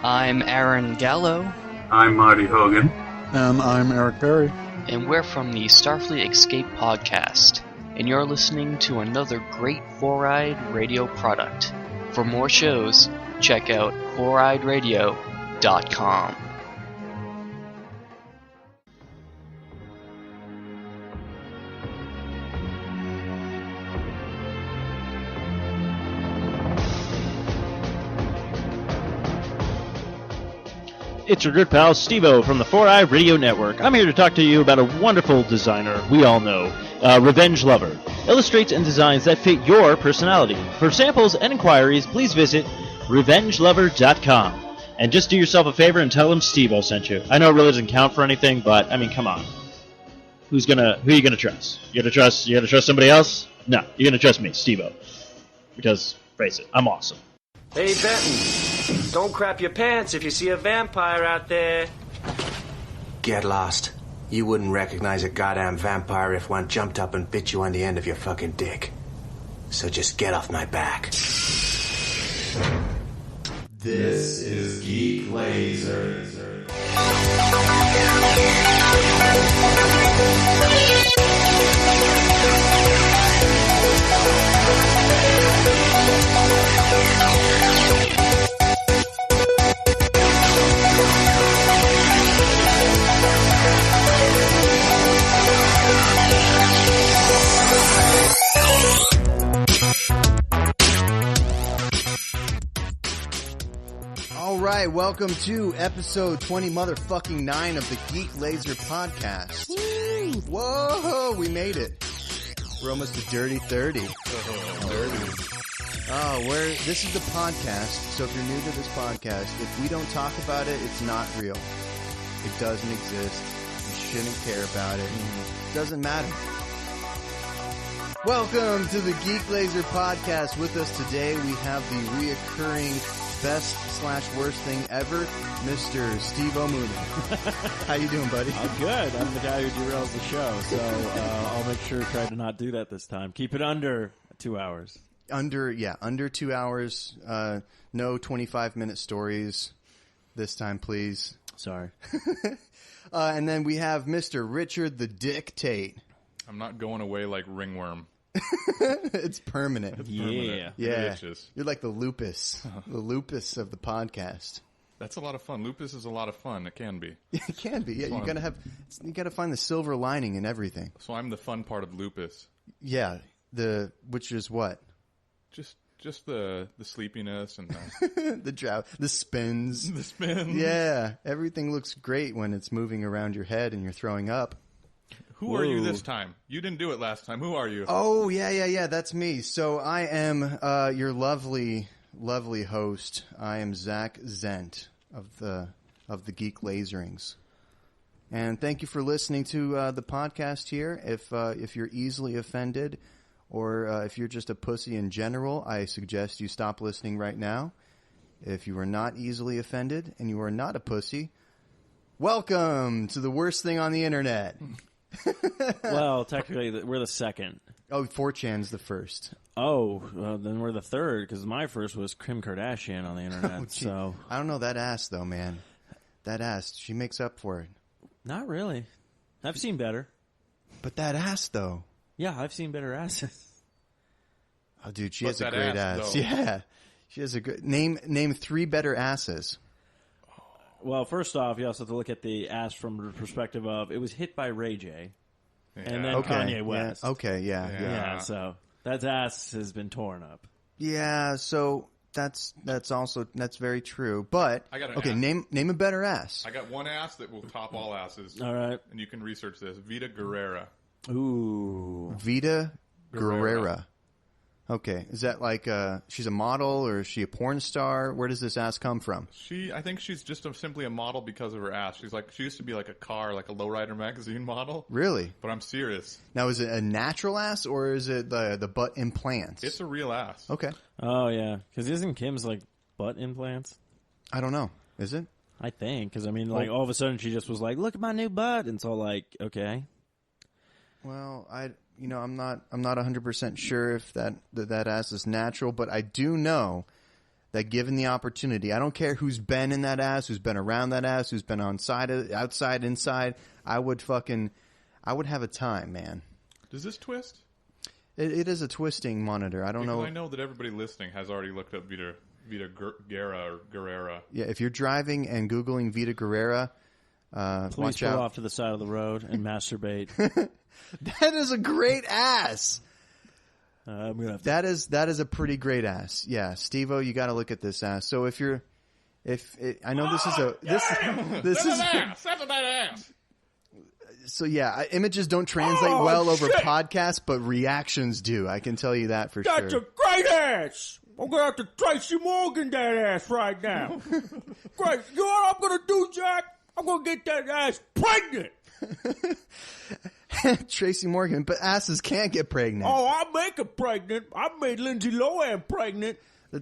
I'm Aaron Gallo. I'm Marty Hogan. And I'm Eric Berry. And we're from the Starfleet Escape podcast. And you're listening to another great Four-Eyed Radio product. For more shows, check out foureyedradio.com. It's your good pal, Steve-O from the Four-Eyed Radio Network. I'm here to talk to you about a wonderful designer we all know, Revenge Lover. Illustrates and designs that fit your personality. For samples and inquiries, please visit revengelover.com. And just do yourself a favor and tell them Steve-O sent you. I know it really doesn't count for anything, but, I mean, come on. Who are you gonna trust? You gonna trust somebody else? No, you're gonna trust me, Steve-O. Because, face it, I'm awesome. Hey, Benton, don't crap your pants if you see a vampire out there. Get lost. You wouldn't recognize a goddamn vampire if one jumped up and bit you on the end of your fucking dick. So just get off my back. This is Geek Lazer. Alright, welcome to episode 20 motherfucking 9 of the Geek Lazer podcast. Woo! Whoa, we made it. We're almost a dirty 30. This is the podcast, so if you're new to this podcast, if we don't talk about it, it's not real. It doesn't exist. You shouldn't care about it. It doesn't matter. Welcome to the Geek Lazer podcast. With us today, we have the reoccurring best/worst thing ever, Mr. Steve O'Mooney. How you doing, buddy? I'm good. I'm the guy who derails the show, so I'll make sure to try to not do that this time. Keep it under 2 hours. Under 2 hours. No 25-minute stories this time, please. Sorry. And then we have Mr. Richard the Dictate. I'm not going away like ringworm. It's permanent. It's permanent. Yeah. You're like the lupus. The lupus of the podcast. That's a lot of fun. Lupus is a lot of fun. It can be. It can be. Yeah, you gotta find the silver lining in everything. So I'm the fun part of lupus. Yeah. Which is what? Just the sleepiness and the drought, the spins. The spins. Yeah. Everything looks great when it's moving around your head and you're throwing up. Who are you this time? You didn't do it last time. Who are you? Oh, yeah. That's me. So I am your lovely host. I am Zach Zent of the Geek Lazerings. And thank you for listening to the podcast here. If you're easily offended or if you're just a pussy in general, I suggest you stop listening right now. If you are not easily offended and you are not a pussy, welcome to the worst thing on the internet. Well, technically, we're the second. Oh, 4chan's the first. Oh, then we're the third, because my first was Kim Kardashian on the internet. So I don't know that ass, though, man. That ass, she makes up for it. Not really. I've seen better. But that ass, though. Yeah, I've seen better asses. Oh, dude, she has a great ass. Yeah, she has a good name 3 better asses. Well, first off, you also have to look at the ass from the perspective of it was hit by Ray J. And then Kanye West. Yeah. Yeah, so that ass has been torn up. Yeah, so that's very true. But I got an ass. name a better ass. I got one ass that will top all asses. All right. And you can research this. Vita Guerrera. Ooh. Vita Guerrera. Okay, is that like she's a model or is she a porn star? Where does this ass come from? I think she's just simply a model because of her ass. She used to be like a car, like a Lowrider magazine model. Really? But I'm serious. Now, is it a natural ass or is it the butt implants? It's a real ass. Okay. Oh yeah, because isn't Kim's like butt implants? I don't know. Is it? I think because I mean, like all of a sudden she just was like, "Look at my new butt," and so like, okay. Well, I'm not 100% sure if that ass is natural, but I do know that given the opportunity, I don't care who's been in that ass, who's been around that ass, who's been outside, inside, I would have a time, man. Does this twist? It is a twisting monitor. I don't know. I know that everybody listening has already looked up Vita Guerra or Guerrera. Yeah, if you're driving and Googling Vita Guerrera, please watch pull out. off to the side of the road and masturbate. That is a great ass. I'm gonna have to... That is a pretty great ass. Yeah, Steve-O, you got to look at this ass. So I know this is a this is ass. That's a bad ass. So yeah, images don't translate well over podcasts, but reactions do. I can tell you that for sure. That's a great ass. I'm gonna have to Tracy Morgan that ass right now. Great. You know what I'm gonna do, Jack? I'm gonna get that ass pregnant. Tracy Morgan, but asses can't get pregnant. Oh, I'll make her pregnant. I made Lindsay Lohan pregnant.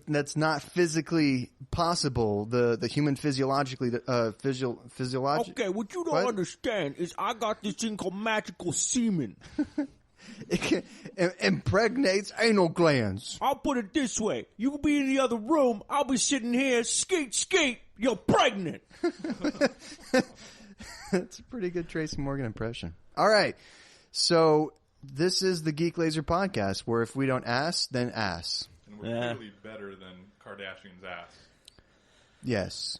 That's not physically possible. The human physiological. Okay, what you don't understand is I got this thing called magical semen. It impregnates anal glands. I'll put it this way: you can be in the other room. I'll be sitting here. Skeet, skeet. You're pregnant. That's a pretty good Tracy Morgan impression. All right, so this is the Geek Lazer podcast, where if we don't ask, then ass. And we're clearly better than Kardashian's ass. Yes,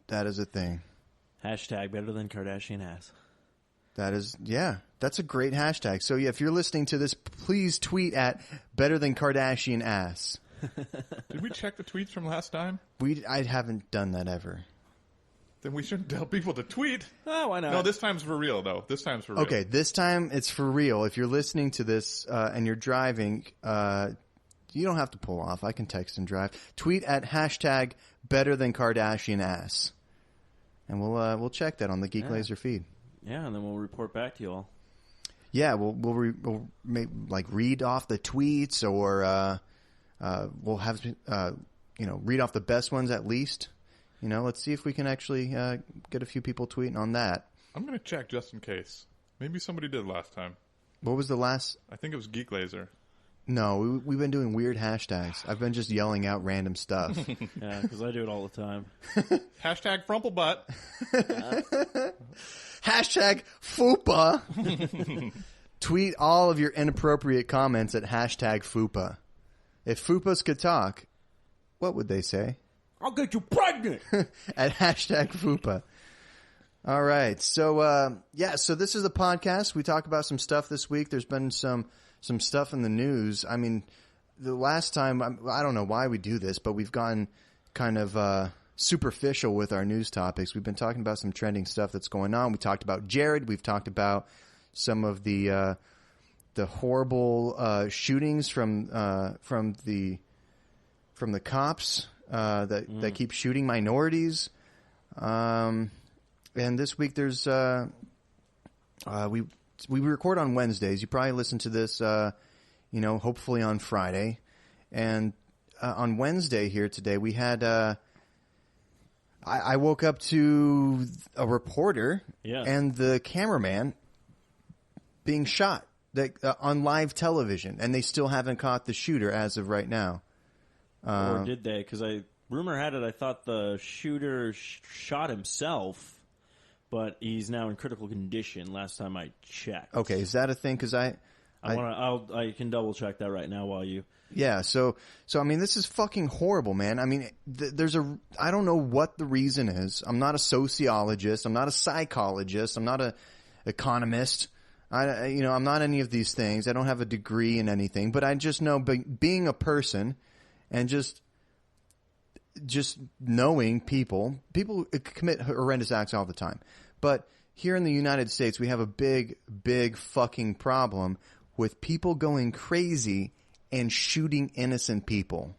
that is a thing. Hashtag better than Kardashian ass. That is, yeah, that's a great hashtag. So yeah, if you're listening to this, please tweet at better than Kardashian ass. Did we check the tweets from last time? I haven't done that ever. Then we shouldn't tell people to tweet. Oh, why not? No, this time's for real, though. This time's for real. Okay, this time it's for real. If you're listening to this and you're driving, you don't have to pull off. I can text and drive. Tweet at hashtag better than Kardashian ass. And we'll check that on the Geek Lazer feed. Yeah, and then we'll report back to you all. Yeah, we'll read off the tweets, or we'll have read off the best ones at least. Let's see if we can actually get a few people tweeting on that. I'm going to check just in case. Maybe somebody did last time. What was the last? I think it was Geek Lazer. No, we've been doing weird hashtags. I've been just yelling out random stuff. Yeah, because I do it all the time. Hashtag Frumplebutt. Hashtag FUPA. Tweet all of your inappropriate comments at hashtag FUPA. If FUPAs could talk, what would they say? I'll get you pregnant. At hashtag FUPA. All right. So, so this is the podcast. We talk about some stuff this week. There's been some stuff in the news. I mean, the last time, I don't know why we do this, but we've gone kind of superficial with our news topics. We've been talking about some trending stuff that's going on. We talked about Jared. We've talked about some of the horrible shootings from the cops that keep shooting minorities. And this week there's we record on Wednesdays. You probably listen to this hopefully on Friday. And on Wednesday here today we had I woke up to a reporter and the cameraman being shot on live television, and they still haven't caught the shooter as of right now. Or did they? Because rumor had it, I thought the shooter shot himself, but he's now in critical condition. Last time I checked. Okay, is that a thing? Because I can double check that right now while you. Yeah, so I mean, this is fucking horrible, man. I mean, I don't know what the reason is. I'm not a sociologist. I'm not a psychologist. I'm not a economist. I'm not any of these things. I don't have a degree in anything, but I just know being a person and just knowing people commit horrendous acts all the time. But here in the United States, we have a big, big fucking problem with people going crazy and shooting innocent people.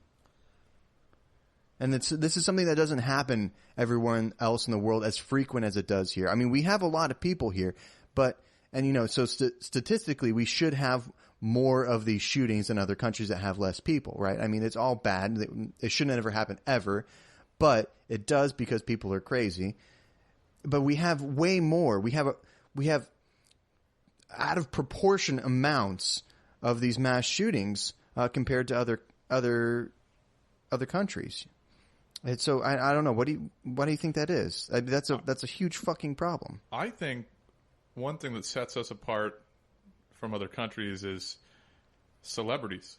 And this is something that doesn't happen everywhere else in the world as frequent as it does here. I mean, we have a lot of people here, so statistically, we should have more of these shootings than other countries that have less people, right? I mean, it's all bad. It shouldn't ever happen ever, but it does because people are crazy. But we have way more. We have out of proportion amounts of these mass shootings compared to other countries. And so I don't know. Why do you think that is? I mean, that's a huge fucking problem. I think one thing that sets us apart from other countries is celebrities.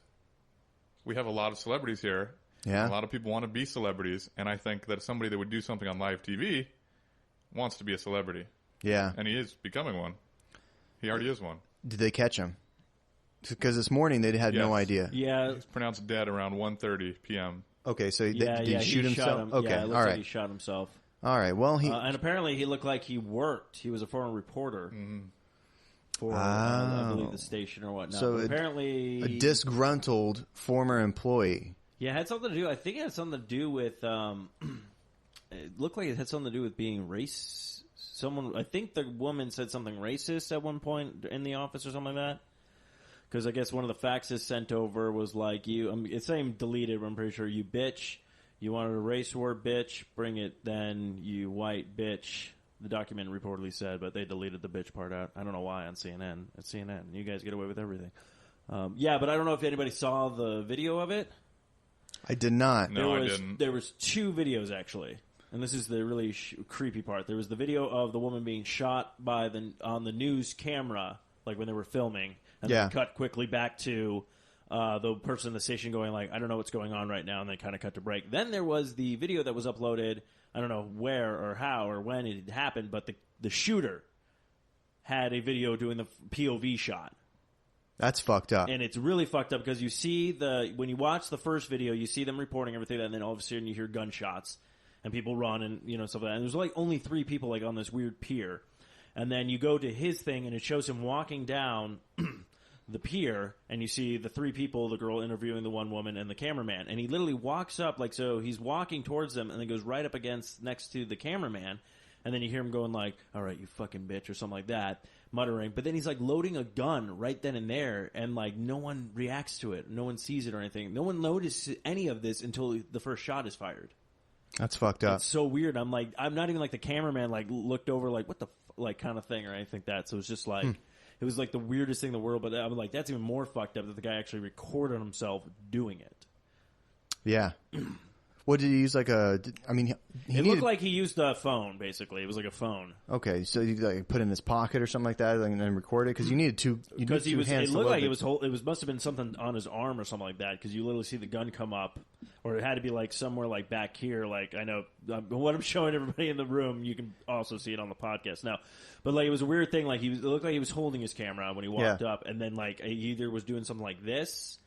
We have a lot of celebrities here. Yeah. A lot of people want to be celebrities, and I think that somebody that would do something on live TV wants to be a celebrity. Yeah. And he is becoming one. He already is one. Did they catch him? Because this morning they had no idea. Yeah. He's pronounced dead around 1:30 p.m. Okay, so did he shoot himself? Okay, yeah, it looks all right. like he shot himself. All right, well, and apparently he looked like he worked. He was a former reporter for, I believe, the station or whatnot. So but apparently... a disgruntled former employee. Yeah, it had something to do... I think it had something to do with... it looked like it had something to do with being race... I think the woman said something racist at one point in the office or something like that. Because I guess one of the faxes sent over was like, it's saying deleted, but I'm pretty sure, you bitch. You wanted a race war, bitch. Bring it then, you white bitch. The document reportedly said, but they deleted the bitch part out. I don't know why on CNN. It's CNN. You guys get away with everything. Yeah, but I don't know if anybody saw the video of it. I did not. No, I didn't. There was 2 videos, actually. And this is the really creepy part. There was the video of the woman being shot on the news camera, like when they were filming. And then cut quickly back to the person in the station going like, I don't know what's going on right now, and then kind of cut to break. Then there was the video that was uploaded, I don't know where or how or when it had happened, but the shooter had a video doing the POV shot. That's fucked up. And it's really fucked up because you see when you watch the first video, you see them reporting everything, and then all of a sudden you hear gunshots, and people run and, stuff like that. And there's like only 3 people like on this weird pier. And then you go to his thing, and it shows him walking down the pier, and you see the 3 people, the girl interviewing the one woman and the cameraman. And he literally walks up, like, so he's walking towards them, and then goes right up next to the cameraman. And then you hear him going like, all right, you fucking bitch, or something like that, muttering. But then he's like loading a gun right then and there, and like no one reacts to it. No one sees it or anything. No one notices any of this until the first shot is fired. That's fucked up. It's so weird. I'm not even like the cameraman like looked over like, what the like kind of thing or anything like that. So it's just like, it was like the weirdest thing in the world. But I'm like, that's even more fucked up that the guy actually recorded himself doing it. Yeah. What did he use? Like it looked like he used a phone. Basically, it was like a phone. Okay, so you like put it in his pocket or something like that, and then record it because you needed 2. Because he was. It looked like it was. It must have been something on his arm or something like that. Because you literally see the gun come up, or it had to be like somewhere like back here. Like I know what I'm showing everybody in the room. You can also see it on the podcast now. But like it was a weird thing. Like it looked like he was holding his camera when he walked up, and then like he either was doing something like this,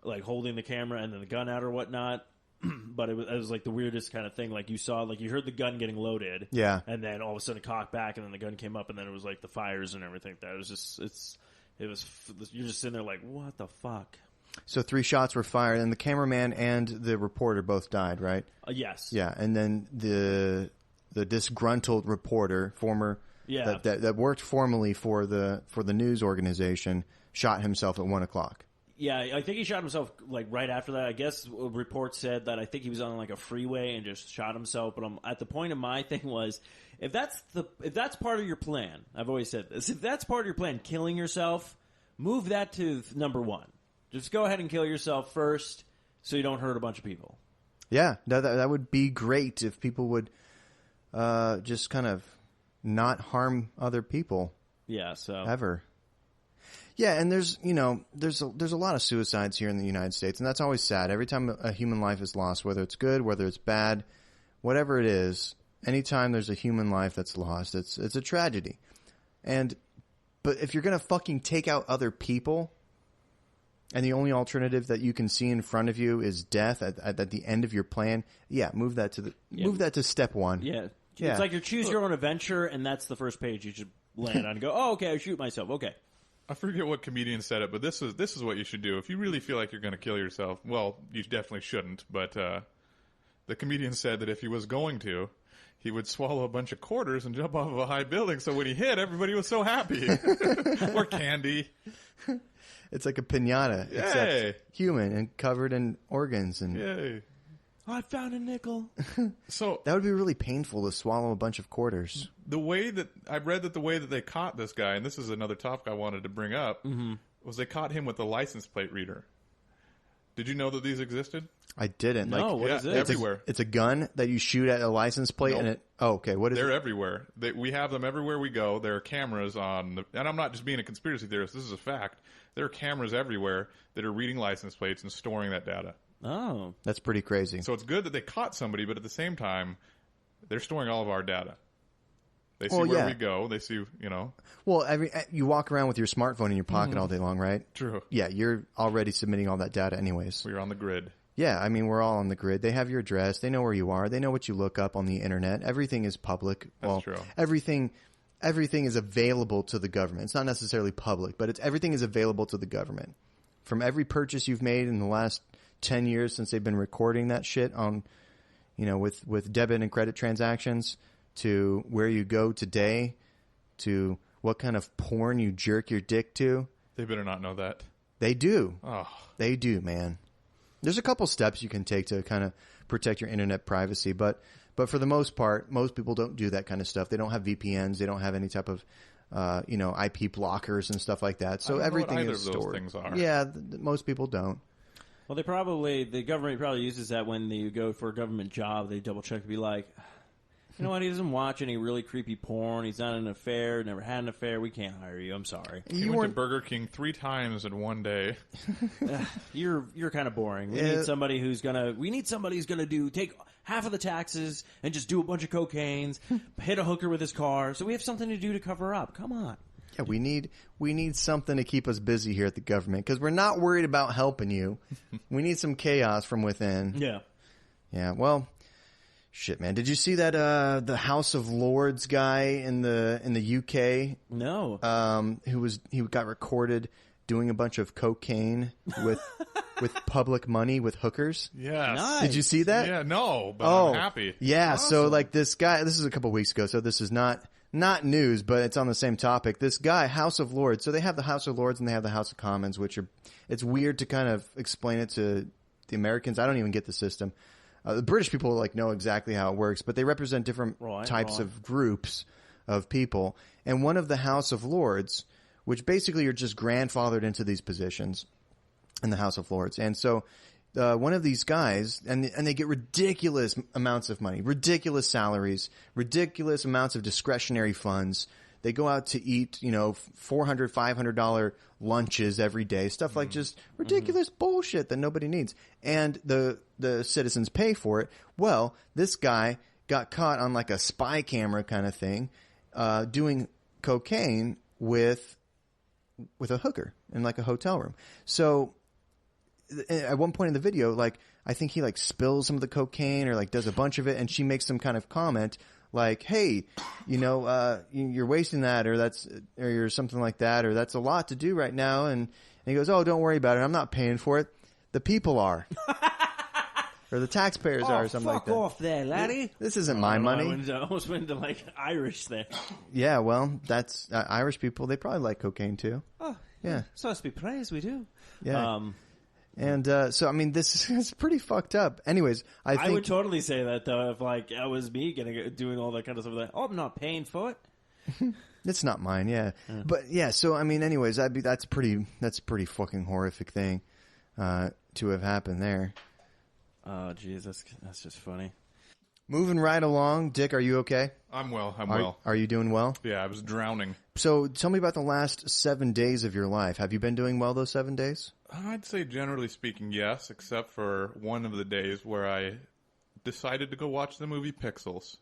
like holding the camera and then the gun out or whatnot. But it was like the weirdest kind of thing. Like you saw, like you heard the gun getting loaded, and then all of a sudden it cocked back, and then the gun came up, and then it was like the fires and everything. That was just you're just sitting there like, what the fuck? So 3 shots were fired, and the cameraman and the reporter both died, right? Yes. Yeah, and then the disgruntled reporter, former that worked formally for the news organization, shot himself at 1:00. Yeah, I think he shot himself like right after that. I guess a report said that I think he was on like a freeway and just shot himself. But at the point of my thing was, if that's part of your plan, I've always said this. If that's part of your plan, killing yourself, move that to number 1. Just go ahead and kill yourself first, so you don't hurt a bunch of people. Yeah, that would be great if people would just kind of not harm other people. Yeah. So ever. Yeah, and there's a lot of suicides here in the United States, and that's always sad. Every time a human life is lost, whether it's good, whether it's bad, whatever it is, anytime there's a human life that's lost, it's a tragedy. But if you're gonna fucking take out other people, and the only alternative that you can see in front of you is death at the end of your plan, move that to step 1. Yeah. It's like you choose your own adventure, and that's the first page you should land on and go, oh, okay, I shoot myself, okay. I forget what comedian said it, but this is what you should do. If you really feel like you're going to kill yourself, well, you definitely shouldn't. But the comedian said that if he was going to, he would swallow a bunch of quarters and jump off of a high building. So when he hit, everybody was so happy. Or candy. It's like a piñata, except human and covered in organs. And yay! I found a nickel. So that would be really painful to swallow a bunch of quarters. The way that they caught this guy, and this is another topic I wanted to bring up, was they caught him with a license plate reader. Did you know that these existed? I didn't. No, what is it? Everywhere. It's a gun that you shoot at a license plate, Nope. and it. Oh, okay. What is They're it? everywhere. We have them everywhere we go. There are cameras on, and I'm not just being a conspiracy theorist. This is a fact. There are cameras everywhere that are reading license plates and storing that data. Oh. That's pretty crazy. So it's good that they caught somebody, but at the same time, they're storing all of our data. They see Well, where yeah. we go. They see, Well, you walk around with your smartphone in your pocket all day long, right? True. Yeah, you're already submitting all that data anyways. We're on the grid. Yeah, I mean, we're all on the grid. They have your address. They know where you are. They know what you look up on the internet. Everything is public. That's true. Everything is available to the government. It's not necessarily public, but everything is available to the government. From every purchase you've made in the last 10 years since they've been recording that shit on, with debit and credit transactions, to where you go today, to what kind of porn you jerk your dick to. They better not know that. They do. Oh. They do, man. There's a couple steps you can take to kind of protect your internet privacy, but for the most part, most people don't do that kind of stuff. They don't have VPNs. They don't have any type of, IP blockers and stuff like that. So I don't know everything what either is of those stored. things are. Yeah, most people don't. Well, the government probably uses that when you go for a government job. They double check to be like, you know what? He doesn't watch any really creepy porn. He's not in an affair. Never had an affair. We can't hire you. I'm sorry. He went to Burger King 3 times in one day. You're kind of boring. We need somebody who's gonna take half of the taxes and just do a bunch of cocaines, hit a hooker with his car. So we have something to do to cover up. Come on. Yeah, we need something to keep us busy here at the government because we're not worried about helping you. We need some chaos from within. Yeah. Yeah. Well. Shit, man! Did you see that the House of Lords guy in the UK? No. He got recorded doing a bunch of cocaine with public money with hookers. Yes. Nice. Did you see that? Yeah, no, but I'm happy. Yeah. Awesome. So like this guy, this is a couple weeks ago, so this is not news, but it's on the same topic. This guy, House of Lords. So they have the House of Lords and they have the House of Commons, it's weird to kind of explain it to the Americans. I don't even get the system. The British people know exactly how it works, but they represent different types of groups of people. And one of the House of Lords, which basically are just grandfathered into these positions in the House of Lords. And so one of these guys, and they get ridiculous amounts of money, ridiculous salaries, ridiculous amounts of discretionary funds. They go out to eat, $400, $500 lunches every day, stuff like just ridiculous bullshit that nobody needs. And the citizens pay for it. Well, this guy got caught on like a spy camera kind of thing, doing cocaine with a hooker in like a hotel room. So at one point in the video, I think he spills some of the cocaine or does a bunch of it, and she makes some kind of comment like, hey, you're wasting that, or you're something like that, or that's a lot to do right now. And he goes, oh, don't worry about it. I'm not paying for it. The people are. Or the taxpayers are, or something like that. Fuck off there, laddie. This isn't my money. I almost went into Irish there. Yeah, well, that's Irish people. They probably like cocaine too. Oh, yeah. So to be praised, we do. Yeah. And so, I mean, this is pretty fucked up. Anyways, I would totally say that, though, if, it was me doing all that kind of stuff. Oh, I'm not paying for it. It's not mine, yeah. But, yeah, so, I mean, anyways, that's a pretty fucking horrific thing to have happened there. Oh, jeez, that's just funny. Moving right along. Dick, are you okay? I'm well. I'm well. Are you doing well? Yeah, I was drowning. So tell me about the last 7 days of your life. Have you been doing well those 7 days? I'd say generally speaking, yes, except for one of the days where I decided to go watch the movie Pixels.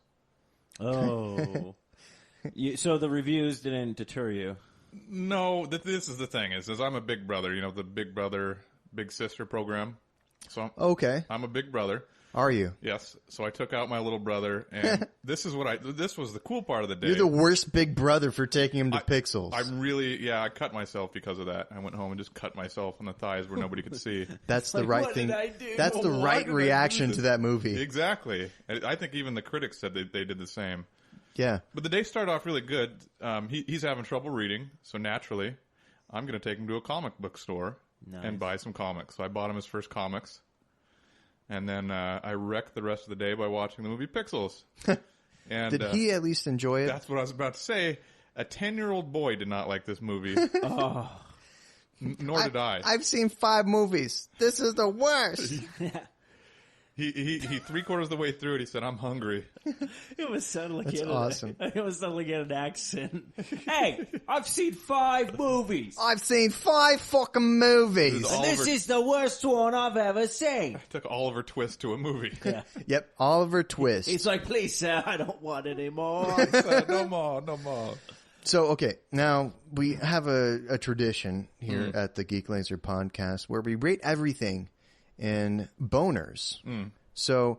Oh. So the reviews didn't deter you? No, this is the thing, is I'm a big brother, the Big Brother, Big Sister program. So okay. I'm a big brother. Are you? Yes. So I took out my little brother, and this was the cool part of the day. You're the worst big brother for taking him to Pixels. I cut myself because of that. I went home and just cut myself on the thighs where nobody could see. That's the right thing. That's the right reaction to that movie. Exactly. And I think even the critics said they did the same. Yeah. But the day started off really good. He's having trouble reading, so naturally, I'm going to take him to a comic book store and buy some comics. So I bought him his first comics. And then I wrecked the rest of the day by watching the movie Pixels. And did he at least enjoy it? That's what I was about to say. A 10-year-old boy did not like this movie. Oh. Nor did I. I've seen 5 movies. This is the worst. He 3/4 of the way through it, he said, "I'm hungry." It was sounding like That's he had awesome. It was sounding like he had an accent. Hey, I've seen 5 movies. I've seen 5 fucking movies. This And this is the worst one I've ever seen. Took Oliver Twist to a movie. Yeah. Yep, Oliver Twist. He's like, please, sir, I don't want any more. No more. So, okay, now we have a tradition here at the Geek Lazer podcast where we rate everything in boners. So,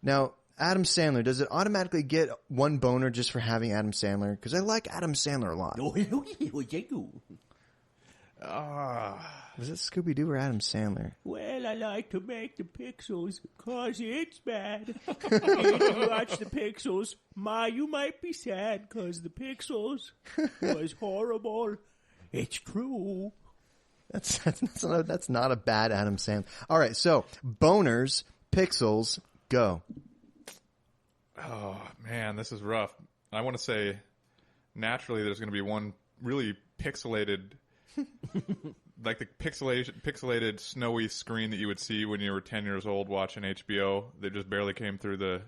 now, Adam Sandler, does it automatically get 1 boner just for having Adam Sandler? Because I like Adam Sandler a lot. Was it Scooby-Doo or Adam Sandler? Well, I like to make the pixels because it's bad. If you watch the pixels, you might be sad because the pixels was horrible. It's true. That's not a bad Adam Sandler. All right, so boners, pixels, go. Oh, man, this is rough. I want to say, naturally, there's going to be one really pixelated, like the pixelated snowy screen that you would see when you were 10 years old watching HBO that just barely came through the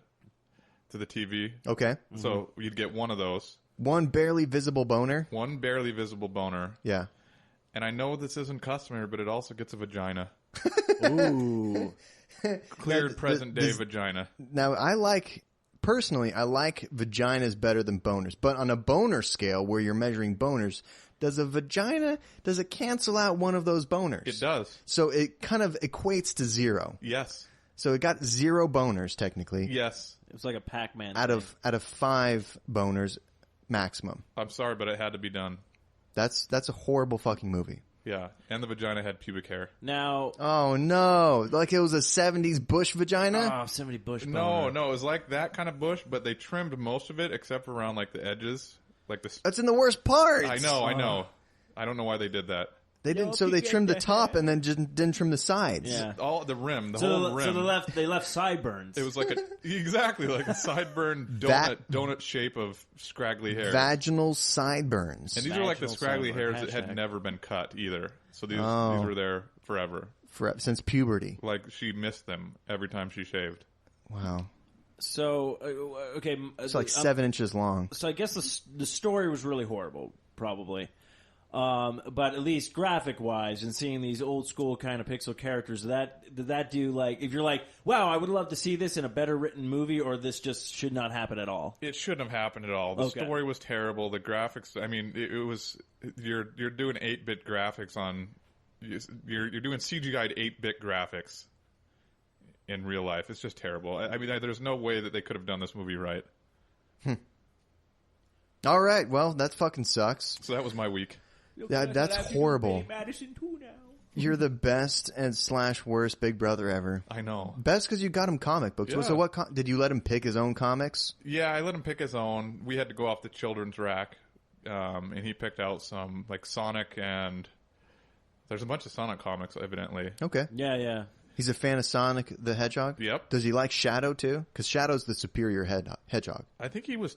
TV. Okay. So you'd get one of those. One barely visible boner? One barely visible boner. Yeah. And I know this isn't customary, but it also gets a vagina. Ooh. Cleared present-day vagina. Now, personally, I like vaginas better than boners. But on a boner scale where you're measuring boners, does it cancel out one of those boners? It does. So it kind of equates to 0. Yes. So it got 0 boners, technically. Yes. It was like a Pac-Man Out of 5 boners maximum. I'm sorry, but it had to be done. That's a horrible fucking movie. Yeah, and the vagina had pubic hair. Now, oh no, like it was a 70s bush vagina? Oh, 70 bush boner. No, it was like that kind of bush, but they trimmed most of it except for around like the edges. That's in the worst part. I know. I don't know why they did that. They didn't. So they trimmed the top and then didn't trim the sides. Yeah. All the rim, the whole rim. So they left sideburns. It was like exactly like a sideburn donut shape of scraggly hair. Vaginal sideburns. And these were like the scraggly hairs that had never been cut either. So these were there forever. Since puberty. Like she missed them every time she shaved. Wow. So okay, it's like 7 inches long. So I guess the story was really horrible, probably. But at least graphic-wise, and seeing these old-school kind of pixel characters, did that do, like, if you're like, wow, I would love to see this in a better-written movie, or this just should not happen at all? It shouldn't have happened at all. The story was terrible. The graphics, I mean, it was, you're doing 8-bit graphics on, you're doing CGI'd 8-bit graphics in real life. It's just terrible. I mean, there's no way that they could have done this movie right. All right, well, that fucking sucks. So that was my week. That's horrible. You're the best and / worst Big Brother ever. I know. Best because you got him comic books. Yeah. So what? Did you let him pick his own comics? Yeah, I let him pick his own. We had to go off the children's rack, and he picked out some like Sonic and there's a bunch of Sonic comics, evidently. Okay. Yeah. He's a fan of Sonic the Hedgehog? Yep. Does he like Shadow, too? Because Shadow's the superior hedgehog. I think he was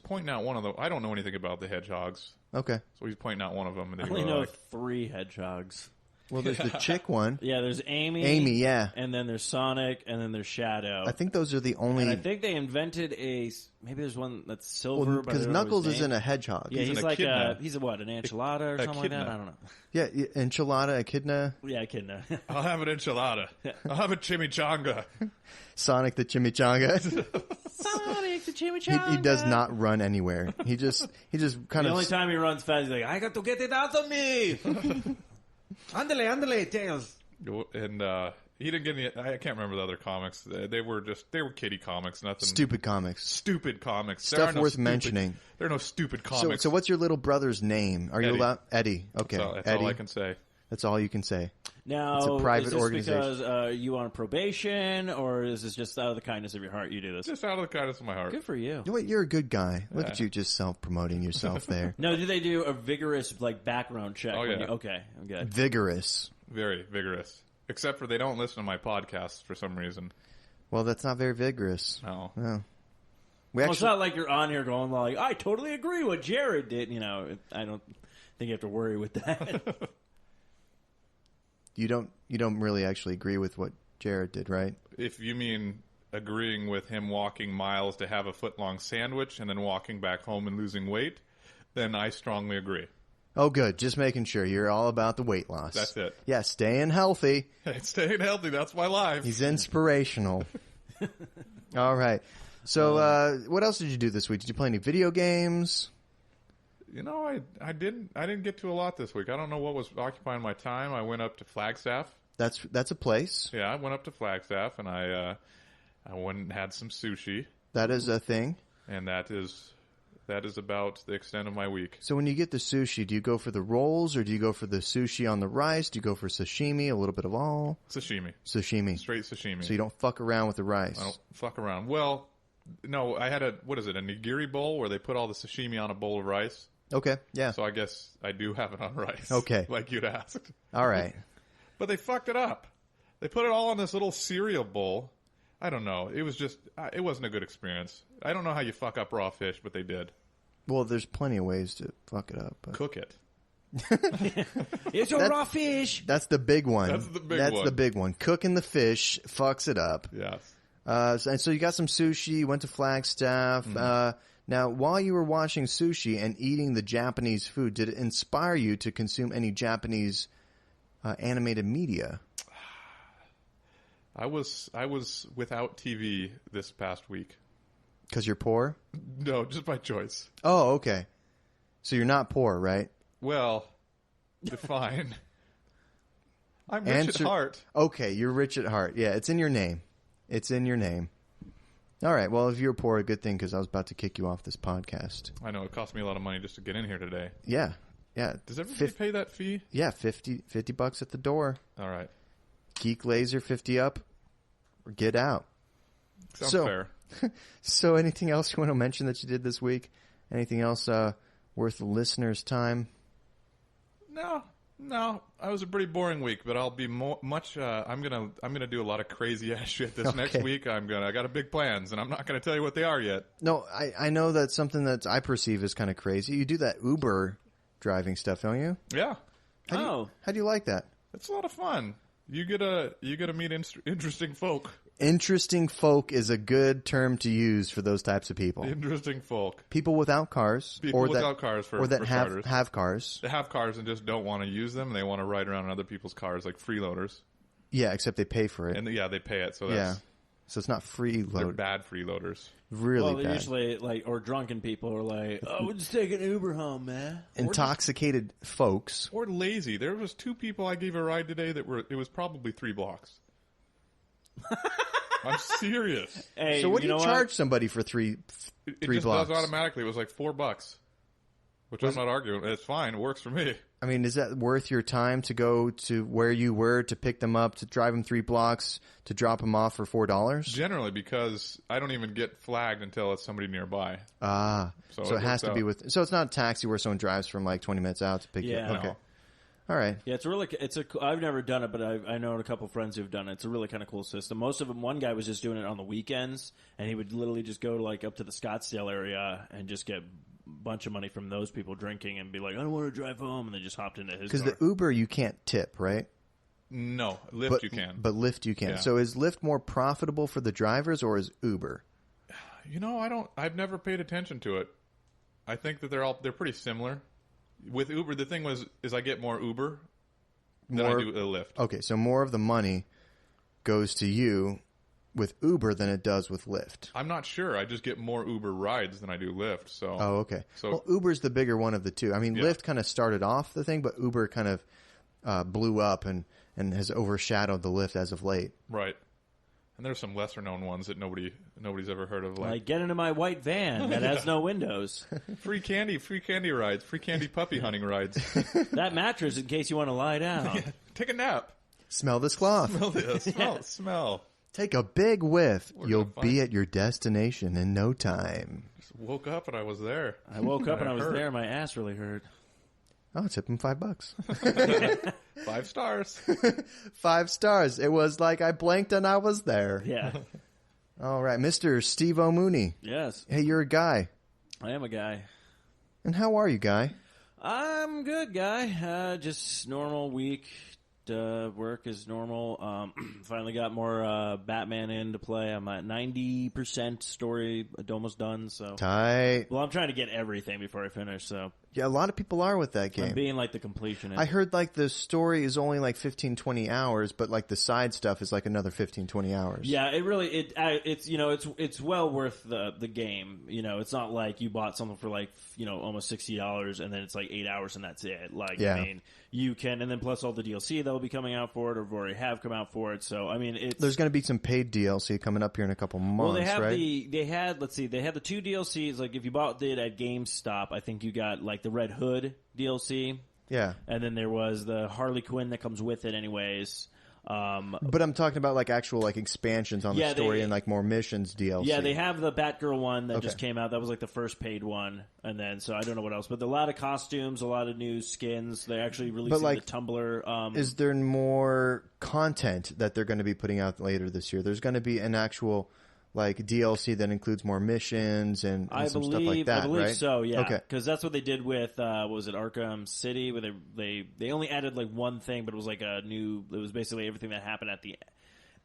pointing out one of them. I don't know anything about the hedgehogs. Okay. So he's pointing out one of them. And I only know 3 hedgehogs. Well, there's the chick one. Yeah, there's Amy. Amy, yeah. And then there's Sonic, and then there's Shadow. I think those are the only... And I think they invented maybe there's one that's silver, because Knuckles isn't a hedgehog. Yeah, he's like he's an enchilada or something like that? Echidna. I don't know. Yeah, enchilada, echidna. Yeah, echidna. I'll have an enchilada. I'll have a chimichanga. Sonic the chimichanga. Sonic the chimichanga. He does not run anywhere. He just kind The of... only time he runs fast, he's like, I got to get it out of me! Andale, Tails. And he didn't get any. I can't remember the other comics. They were kiddie comics. Nothing. Stupid comics. Stupid comics. Stuff worth mentioning. There are no stupid comics. So what's your little brother's name? Are you Eddie. allowed? Eddie. Okay. That's Eddie. all I can say. That's all you can say. Now, it's a private is this organization. because you on probation, or is this just out of the kindness of your heart you do this? Just out of the kindness of my heart. Good for you. You know what? You're a good guy. Look at you just self-promoting yourself there. No, do they do a vigorous background check? Oh, yeah. Okay, I'm good. Vigorous. Very vigorous. Except for they don't listen to my podcasts for some reason. Well, that's not very vigorous. No. It's not like you're on here going like, I totally agree with Jared did. I don't think you have to worry with that. You don't really actually agree with what Jared did, right? If you mean agreeing with him walking miles to have a foot-long sandwich and then walking back home and losing weight, then I strongly agree. Oh, good. Just making sure you're all about the weight loss. That's it. Yeah, staying healthy. Staying healthy, that's my life. He's inspirational. All right. So, what else did you do this week? Did you play any video games? You know, I didn't get to a lot this week. I don't know what was occupying my time. I went up to Flagstaff. That's a place. Yeah, I went up to Flagstaff and I went and had some sushi. That is a thing. And that is about the extent of my week. So when you get the sushi, do you go for the rolls or do you go for the sushi on the rice? Do you go for sashimi, a little bit of all? Sashimi. Straight sashimi. So you don't fuck around with the rice. I don't fuck around. Well, no, I had a nigiri bowl where they put all the sashimi on a bowl of rice. Okay, yeah. So I guess I do have it on rice. Okay. Like you'd asked. All right. But they fucked it up. They put it all in this little cereal bowl. I don't know. It was just, it wasn't a good experience. I don't know how you fuck up raw fish, but they did. Well, there's plenty of ways to fuck it up. But... Cook it. It's your raw fish. That's the big one. That's the big one. Cooking the fish fucks it up. Yes. So you got some sushi, you went to Flagstaff. Now, while you were watching sushi and eating the Japanese food, did it inspire you to consume any Japanese animated media? I was without TV this past week. Because you're poor? No, just by choice. Oh, okay. So you're not poor, right? Well, define. I'm rich at heart. Okay, you're rich at heart. Yeah, it's in your name. It's in your name. All right. Well, if you're poor, a good thing, because I was about to kick you off this podcast. I know. It cost me a lot of money just to get in here today. Yeah. Yeah. Does everybody pay that fee? Yeah, $50 at the door. All right. Geek Lazer, 50 up, or get out. Sounds fair. So anything else you want to mention that you did this week? Anything else worth the listeners' time? No. I was a pretty boring week, but I'll be much. I'm gonna do a lot of crazy ass shit this next week. I got a big plans, and I'm not gonna tell you what they are yet. No, I know that's something that I perceive as kind of crazy. You do that Uber driving stuff, don't you? Yeah. How do you like that? It's a lot of fun. You get to meet interesting folk. Interesting folk is a good term to use for those types of people. Interesting folk. People without cars. People without cars for starters. have cars. They have cars and just don't want to use them. They want to ride around in other people's cars like freeloaders. Yeah, except they pay for it. And they pay it. So that's, so it's not freeload. They're bad freeloaders. Really they're bad. Usually or drunken people are like, oh, we'll just take an Uber home, man. Intoxicated folks. Or lazy. There was 2 people I gave a ride today it was probably 3 blocks. I'm serious. Hey, so what do you charge somebody for three It blocks? just does automatically. It was like $4, which I'm not arguing. It's fine. It works for me. I mean, is that worth your time to go to where you were to pick them up, to drive them 3 blocks, to drop them off for $4? Generally, because I don't even get flagged until it's somebody nearby. Ah, so it has to be with. So it's not a taxi where someone drives from like 20 minutes out to pick you up. Okay. No. All right. Yeah, I've never done it, but I know a couple friends who've done it. It's a really kind of cool system. Most of them, one guy was just doing it on the weekends, and he would literally just go like up to the Scottsdale area and just get a bunch of money from those people drinking and be like, I don't want to drive home, and they just hopped into his car. Because the Uber you can't tip, right? No, Lyft you can. But Lyft you can. Yeah. So is Lyft more profitable for the drivers or is Uber? You know, I've never paid attention to it. I think that they're pretty similar. With Uber, the thing is I get more Uber than I do a Lyft. Okay, so more of the money goes to you with Uber than it does with Lyft. I'm not sure. I just get more Uber rides than I do Lyft. So. Oh, okay. So Uber's the bigger one of the two. I mean, Lyft kind of started off the thing, but Uber kind of blew up and has overshadowed the Lyft as of late. Right. And there's some lesser known ones that nobody's ever heard of. Like get into my white van that has no windows. Free candy rides, free candy puppy hunting rides. That mattress in case you want to lie down. Yeah, take a nap. Smell this cloth. Smell this. Smell. Take a big whiff. You'll be at your destination in no time. Just woke up and I was there. I woke up and I was there. My ass really hurt. Oh, tip him $5. 5 stars. 5 stars. It was like I blinked and I was there. Yeah. All right, Mr. Steve O'Mooney. Yes. Hey, you're a guy. I am a guy. And how are you, guy? I'm good, guy. Just normal week. work as normal. Finally got more Batman in to play. I'm at 90% story, almost done. So Tight. Well, I'm trying to get everything before I finish. So Yeah, a lot of people are with that game. I'm being like the completionist. I heard like the story is only like 15, 20 hours, but like the side stuff is like another 15, 20 hours. Yeah, it's it's well worth the game. It's not like you bought something for like almost $60 and then it's like 8 hours and that's it. Like Yeah. I mean, you can, and then plus all the DLC that will be coming out for it or already have come out for it. So I mean, There's going to be some paid DLC coming up here in a couple months, well, they have right? they had the 2 DLCs. Like if you bought it at GameStop, I think you got like the Red Hood DLC. Yeah. And then there was the Harley Quinn that comes with it anyways. But I'm talking about like actual like expansions on the story and like more missions DLC. Yeah, they have the Batgirl one that Okay. just came out. That was like the first paid one. And then, so I don't know what else. But a lot of costumes, a lot of new skins. They actually released like, the Tumblr. Is there more content that they're going to be putting out later this year? There's going to be an actual like DLC that includes more missions and some stuff like that, I believe right? so, yeah. Okay. Because that's what they did with, what was it, Arkham City, where they only added like one thing, but it was like it was basically everything that happened at the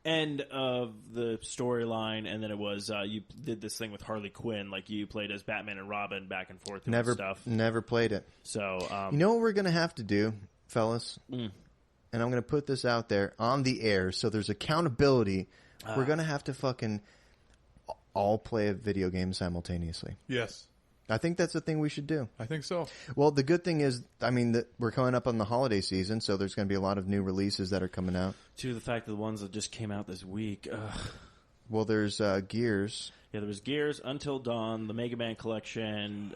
end of the storyline, and then it was, you did this thing with Harley Quinn, like you played as Batman and Robin back and forth and stuff. Never played it. So, you know what we're going to have to do, fellas? Mm. And I'm going to put this out there on the air so there's accountability. We're going to have to fucking all play a video game simultaneously. Yes. I think that's the thing we should do. I think so. Well, the good thing is, I mean, that we're coming up on the holiday season, so there's going to be a lot of new releases that are coming out. To the fact that the ones that just came out this week. Well, there's Gears. Yeah, there was Gears, Until Dawn, the Mega Man Collection,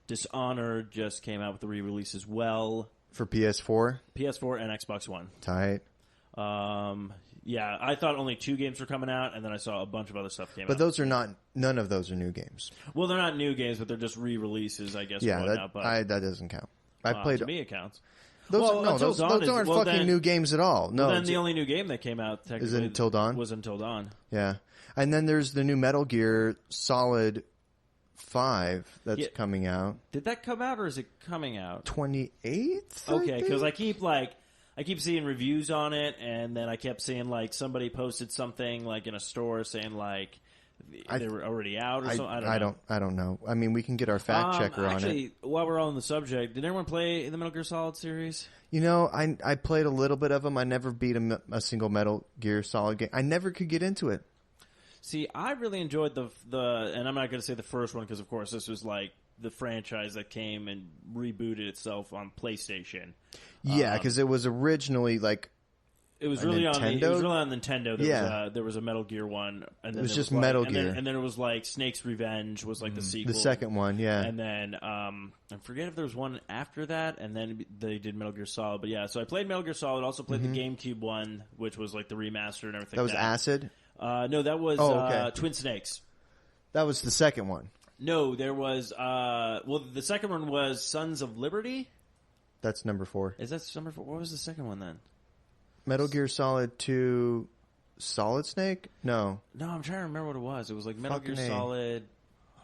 Dishonored just came out with the re-release as well. For PS4? PS4 and Xbox One. Tight. Yeah, I thought only 2 games were coming out, and then I saw a bunch of other stuff came out. But those are not, none of those are new games. Well, they're not new games, but they're just re-releases, I guess. Yeah, and whatnot, but that doesn't count. I played. To me, it counts. Those aren't fucking new games at all. No, then the only new game that came out technically is it Until Dawn? Was Until Dawn. Yeah, and then there's the new Metal Gear Solid 5 that's coming out. Did that come out, or is it coming out? 28th. Okay, because I keep seeing reviews on it, and then I kept seeing like somebody posted something like in a store saying like they were already out or something. I don't know. I mean, we can get our fact checker on it. Actually, while we're on the subject, did anyone play the Metal Gear Solid series? You know, I played a little bit of them. I never beat a single Metal Gear Solid game. I never could get into it. See, I really enjoyed the and I'm not going to say the first one because, of course, this was like the franchise that came and rebooted itself on PlayStation. Yeah, because it was originally like it was really on Nintendo. There was a Metal Gear one, and then it was just like, Metal Gear, and then it was like Snake's Revenge was like the sequel, the second one, yeah. And then I forget if there was one after that, and then they did Metal Gear Solid. But yeah, so I played Metal Gear Solid. Also played the GameCube one, which was like the remaster and everything. That was Acid. No, that was Twin Snakes. That was the second one. No, there was the second one was Sons of Liberty. That's number 4. Is that number 4? What was the second one then? Metal Gear Solid 2 Solid Snake? No, I'm trying to remember what it was. It was like Metal Gear Solid.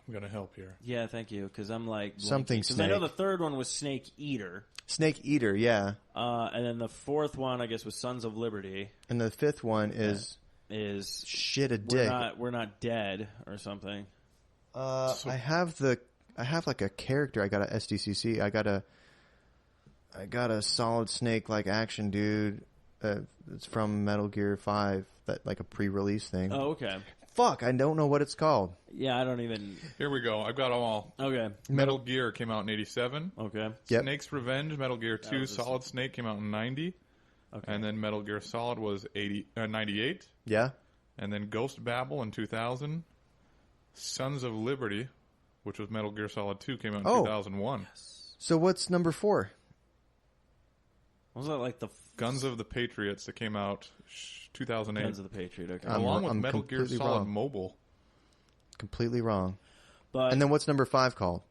I'm going to help here. Yeah, thank you, because I'm like something Because Snake. I know the third one was Snake Eater. Snake Eater, yeah. And then the fourth one, I guess, was Sons of Liberty. And the fifth one is shit a dick. We're not dead or something. I have like a character. I got a SDCC. I got a Solid Snake like action dude. It's from Metal Gear 5. That like a pre-release thing. Oh, okay. Fuck, I don't know what it's called. Yeah, I don't even. Here we go. I've got them all. Okay. Metal Gear came out in 87. Okay. Yep. Snake's Revenge, Metal Gear 2, Solid Snake came out in 90. Okay. And then Metal Gear Solid was 98. Yeah. And then Ghost Babel in 2000. Sons of Liberty, which was Metal Gear Solid 2, came out in 2001. Yes. So what's number 4? Was that like the Guns of the Patriots that came out 2008? Guns of the Patriot, okay. Along with Metal Gear Solid Mobile. Completely wrong. But and then what's number 5 called?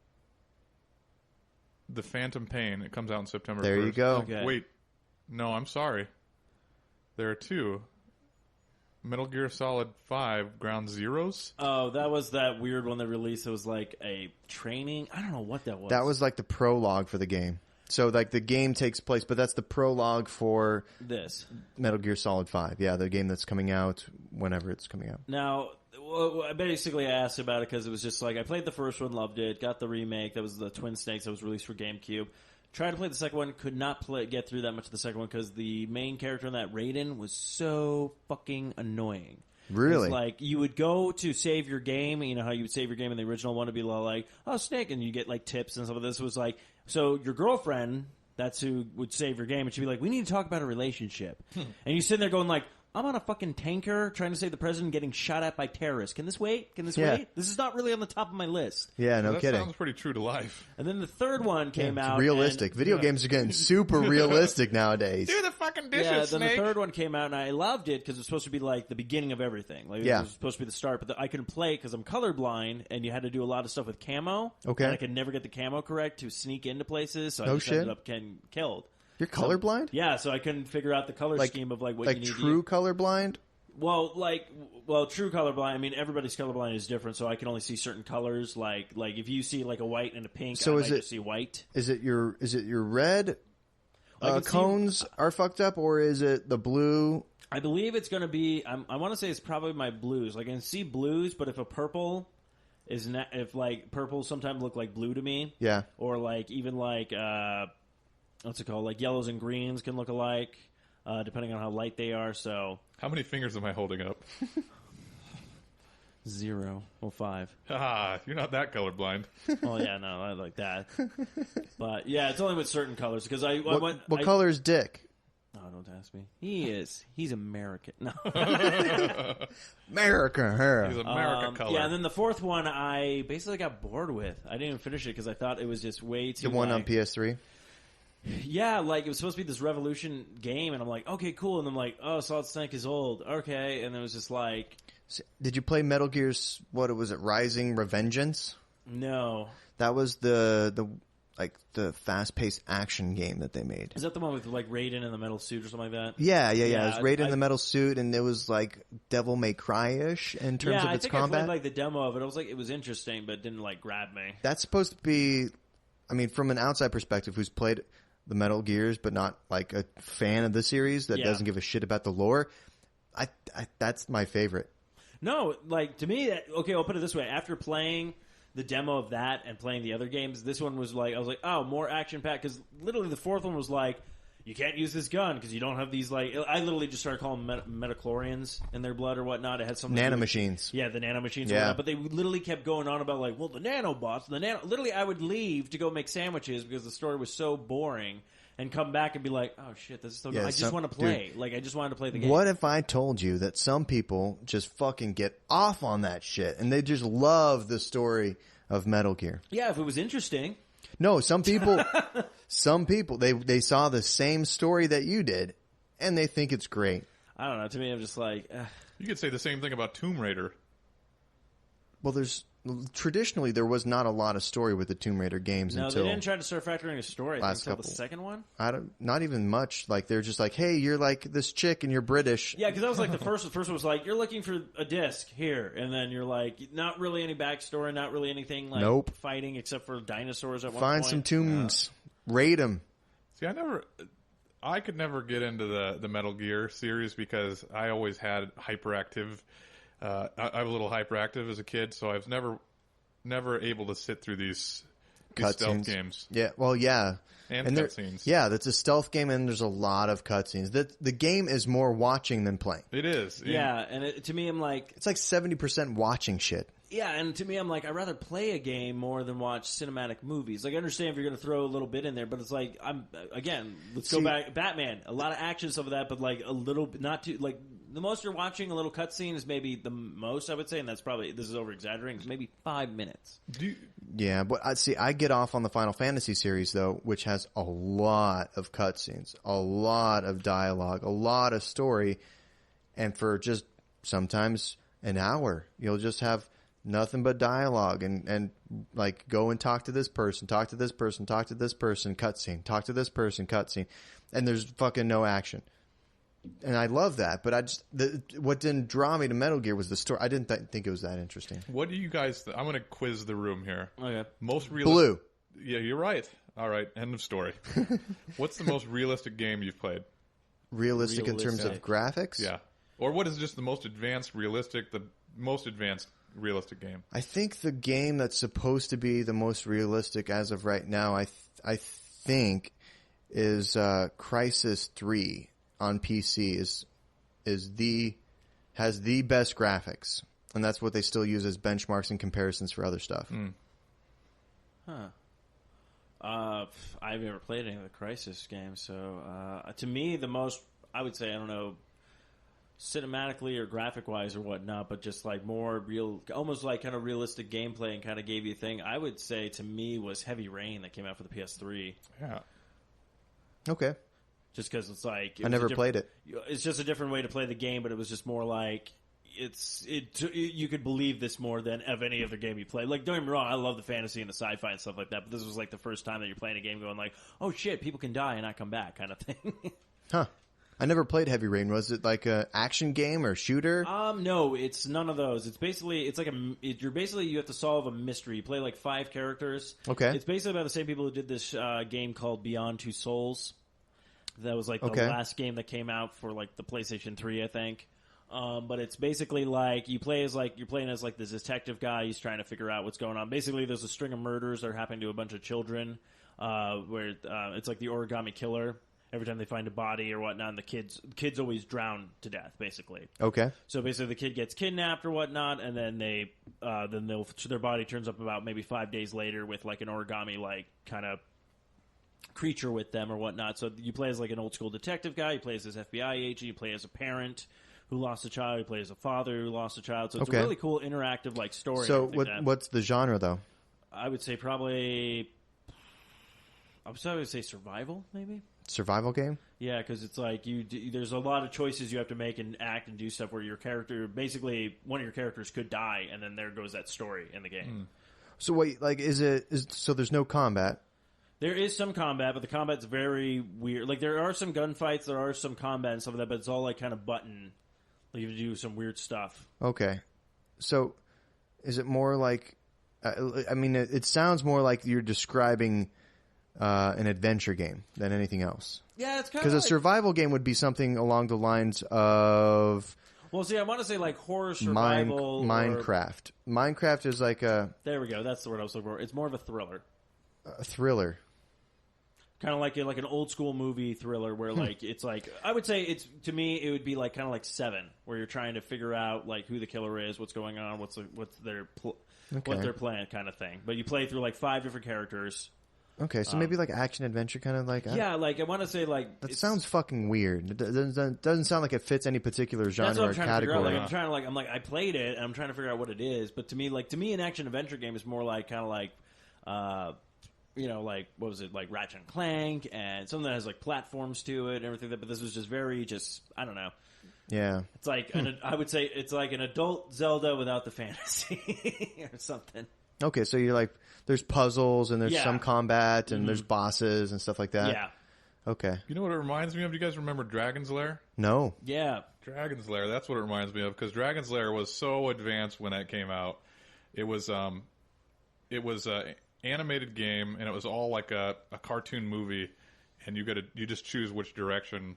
The Phantom Pain. It comes out in September 1st. There you go. Okay. Wait. No, I'm sorry. There are 2. Metal Gear Solid 5 Ground Zeroes. Oh, that was that weird one they released. It was like a training. I don't know what that was. That was like the prologue for the game. So, like, the game takes place, but that's the prologue for this Metal Gear Solid 5. Yeah, the game that's coming out whenever it's coming out. Now, basically, I asked about it because it was just like, I played the first one, loved it, got the remake, that was the Twin Snakes that was released for GameCube. Tried to play the second one, could not get through that much of the second one because the main character in that, Raiden, was so fucking annoying. Really? It's like, you would go to save your game, you know how you would save your game in the original one to be like, oh, Snake, and you get like tips and stuff. This was like, so your girlfriend, that's who would save your game, and she'd be like, we need to talk about a relationship. And you sit there going like, I'm on a fucking tanker trying to save the president getting shot at by terrorists. Can this wait? Can this wait? This is not really on the top of my list. Yeah, no kidding. That sounds pretty true to life. And then the third one came out. Realistic. Video games are getting super realistic nowadays. Do the fucking dishes, Yeah, then Snake. the third one came out, and I loved it because it was supposed to be like the beginning of everything. Like, it was supposed to be the start, but I couldn't play because I'm colorblind, and you had to do a lot of stuff with camo. Okay. And I could never get the camo correct to sneak into places, so I just shit. ended up getting killed. You're colorblind? Yeah, so I couldn't figure out the color scheme of like what you need true to colorblind? Well, true colorblind. I mean, everybody's colorblind is different, so I can only see certain colors. Like if you see like a white and a pink, So I might just see white. Is it your red cones are fucked up, or is it the blue? I believe it's going to be. I want to say it's probably my blues. Like I can see blues, but if a purple is not, if like purples sometimes look like blue to me, Yeah. or like even like what's it called? Like yellows and greens can look alike. Depending on how light they are, so... How many fingers am I holding up? 0. Well, 5. Ah, you're not that colorblind. Oh, yeah, no, I like that. But, yeah, it's only with certain colors, because What color is Dick? Oh, don't ask me. He's American. No. America. He's American color. Yeah, and then the fourth one I basically got bored with. I didn't even finish it because I thought it was just way too... The one on PS3? Yeah, like, it was supposed to be this Revolution game, and I'm like, okay, cool, and I'm like, oh, Solid Snake is old, okay, and it was just like... Did you play Metal Gear's, what was it, Rising Revengeance? No. That was the fast-paced action game that they made. Is that the one with, like, Raiden in the metal suit or something like that? Yeah. It was Raiden in the metal suit, and it was, like, Devil May Cry-ish in terms of its combat. I played, like, the demo of it. I was like, it was interesting, but it didn't, like, grab me. That's supposed to be... I mean, from an outside perspective, who's played the Metal Gears, but not like a fan of the series that doesn't give a shit about the lore, I that's my favorite. No, like to me, okay, I'll put it this way: after playing the demo of that and playing the other games, this one was like, I was like, oh, more action packed. Because literally, the fourth one was like, you can't use this gun because you don't have these. Like, I literally just started calling them metachlorians in their blood or whatnot. It had something. Nanomachines. Yeah, the nanomachines. Yeah. But they literally kept going on about like, well, the nanobots, Literally, I would leave to go make sandwiches because the story was so boring, and come back and be like, oh shit, this is so good. I just want to play. Dude, like, I just wanted to play the game. What if I told you that some people just fucking get off on that shit and they just love the story of Metal Gear? Yeah, if it was interesting. No, some people, they saw the same story that you did, and they think it's great. I don't know. To me, I'm just like... You could say the same thing about Tomb Raider. Well, traditionally there was not a lot of story with the Tomb Raider games until... No, they didn't try to start factoring a story until the second one? Not even much. Like, they're just like, hey, you're like this chick and you're British. Yeah, because that was like the first one was like, you're looking for a disc here, and then you're like, not really any backstory, not really anything like fighting except for dinosaurs at one point. Find some tombs. Raid them. See, I could never get into the Metal Gear series because I always had hyperactive... I was a little hyperactive as a kid, so I was never able to sit through these stealth games. Yeah, well, yeah. And cutscenes. Yeah, that's a stealth game, and there's a lot of cutscenes. The game is more watching than playing. It is. Yeah, and to me, I'm like... It's like 70% watching shit. Yeah, and to me, I'm like, I'd rather play a game more than watch cinematic movies. Like, I understand if you're going to throw a little bit in there, but it's like, let's go back. Batman, a lot of action, some of that, but like a little, not too, like, the most you're watching a little cutscene is maybe the most, I would say, and that's probably, this is over-exaggerating, it's maybe 5 minutes. Yeah, but I get off on the Final Fantasy series, though, which has a lot of cutscenes, a lot of dialogue, a lot of story, and for just sometimes an hour, you'll just have nothing but dialogue and like go and talk to this person, talk to this person, talk to this person, cutscene, talk to this person, cutscene, and there's fucking no action. And I love that, but what didn't draw me to Metal Gear was the story. I didn't think it was that interesting. What do you guys... I'm going to quiz the room here. Okay. Most realistic... Yeah, you're right. All right, end of story. What's the most realistic game you've played? Realistic in terms of graphics? Yeah. Or what is just the most advanced realistic game? I think the game that's supposed to be the most realistic as of right now, I think, is Crysis 3 on PC has the best graphics, and that's what they still use as benchmarks and comparisons for other stuff. I've never played any of the Crysis games, so to me, the most, I would say, I don't know, cinematically or graphic-wise or whatnot, but just like more real, almost like kind of realistic gameplay and kind of gave you a thing, I would say to me was Heavy Rain that came out for the PS3. Yeah. Okay. Just because it's like... I never played it. It's just a different way to play the game, but it was just more like... you could believe this more than of any other game you play. Like, don't get me wrong, I love the fantasy and the sci-fi and stuff like that, but this was like the first time that you're playing a game going like, oh shit, people can die and not come back kind of thing. Huh. I never played Heavy Rain. Was it like a action game or shooter? No, it's none of those. It's basically, you have to solve a mystery. You play like 5 characters. Okay. It's basically about the same people who did this game called Beyond Two Souls. That was like the last game that came out for like the PlayStation 3, I think. But it's basically like you're playing as like this detective guy. He's trying to figure out what's going on. Basically, there's a string of murders that are happening to a bunch of children. Where it's like the Origami Killer. Every time they find a body or whatnot, and the kids always drown to death, basically. Okay. So basically, the kid gets kidnapped or whatnot, and then their body turns up about maybe 5 days later with like an origami like kind of creature with them or whatnot. So you play as like an old school detective guy. You play as this FBI agent. You play as a parent who lost a child. You play as a father who lost a child. So it's a really cool interactive like story. So what's the genre though? I would say probably. I would say survival, maybe. Survival game? Yeah, because it's like there's a lot of choices you have to make and act and do stuff where your character, basically, one of your characters could die, and then there goes that story in the game. So wait, like, so there's no combat? There is some combat, but the combat's very weird. Like, there are some gunfights, there are some combat and stuff like that, but it's all like kind of button. Like, you have to do some weird stuff. Okay. So, is it more like, I mean, it sounds more like you're describing an adventure game than anything else. Yeah, it's kind of because a survival game would be something along the lines of. Well, see, I want to say like horror survival. Minecraft. Minecraft is like a. There we go. That's the word I was looking for. It's more of a thriller. A thriller. Kind of like an old school movie thriller where like it's like I would say it's to me it would be like kind of like Seven where you're trying to figure out like who the killer is, what's going on, what's their what they're playing kind of thing. But you play through like 5 different characters. Okay, so maybe like action adventure kind of like... Yeah, like I want to say like... That sounds fucking weird. It doesn't sound like it fits any particular genre or category. I'm like, I played it and I'm trying to figure out what it is. But to me an action adventure game is more like kind of like... like, what was it? Like Ratchet and Clank and something that has like platforms to it and everything. But this was just very I don't know. Yeah. It's like, I would say it's like an adult Zelda without the fantasy or something. Okay, so you're like... There's puzzles and there's some combat and there's bosses and stuff like that. Yeah. Okay. You know what it reminds me of? Do you guys remember Dragon's Lair? No. Yeah. Dragon's Lair. That's what it reminds me of because Dragon's Lair was so advanced when that came out. It was a animated game and it was all like a cartoon movie, and you just choose which direction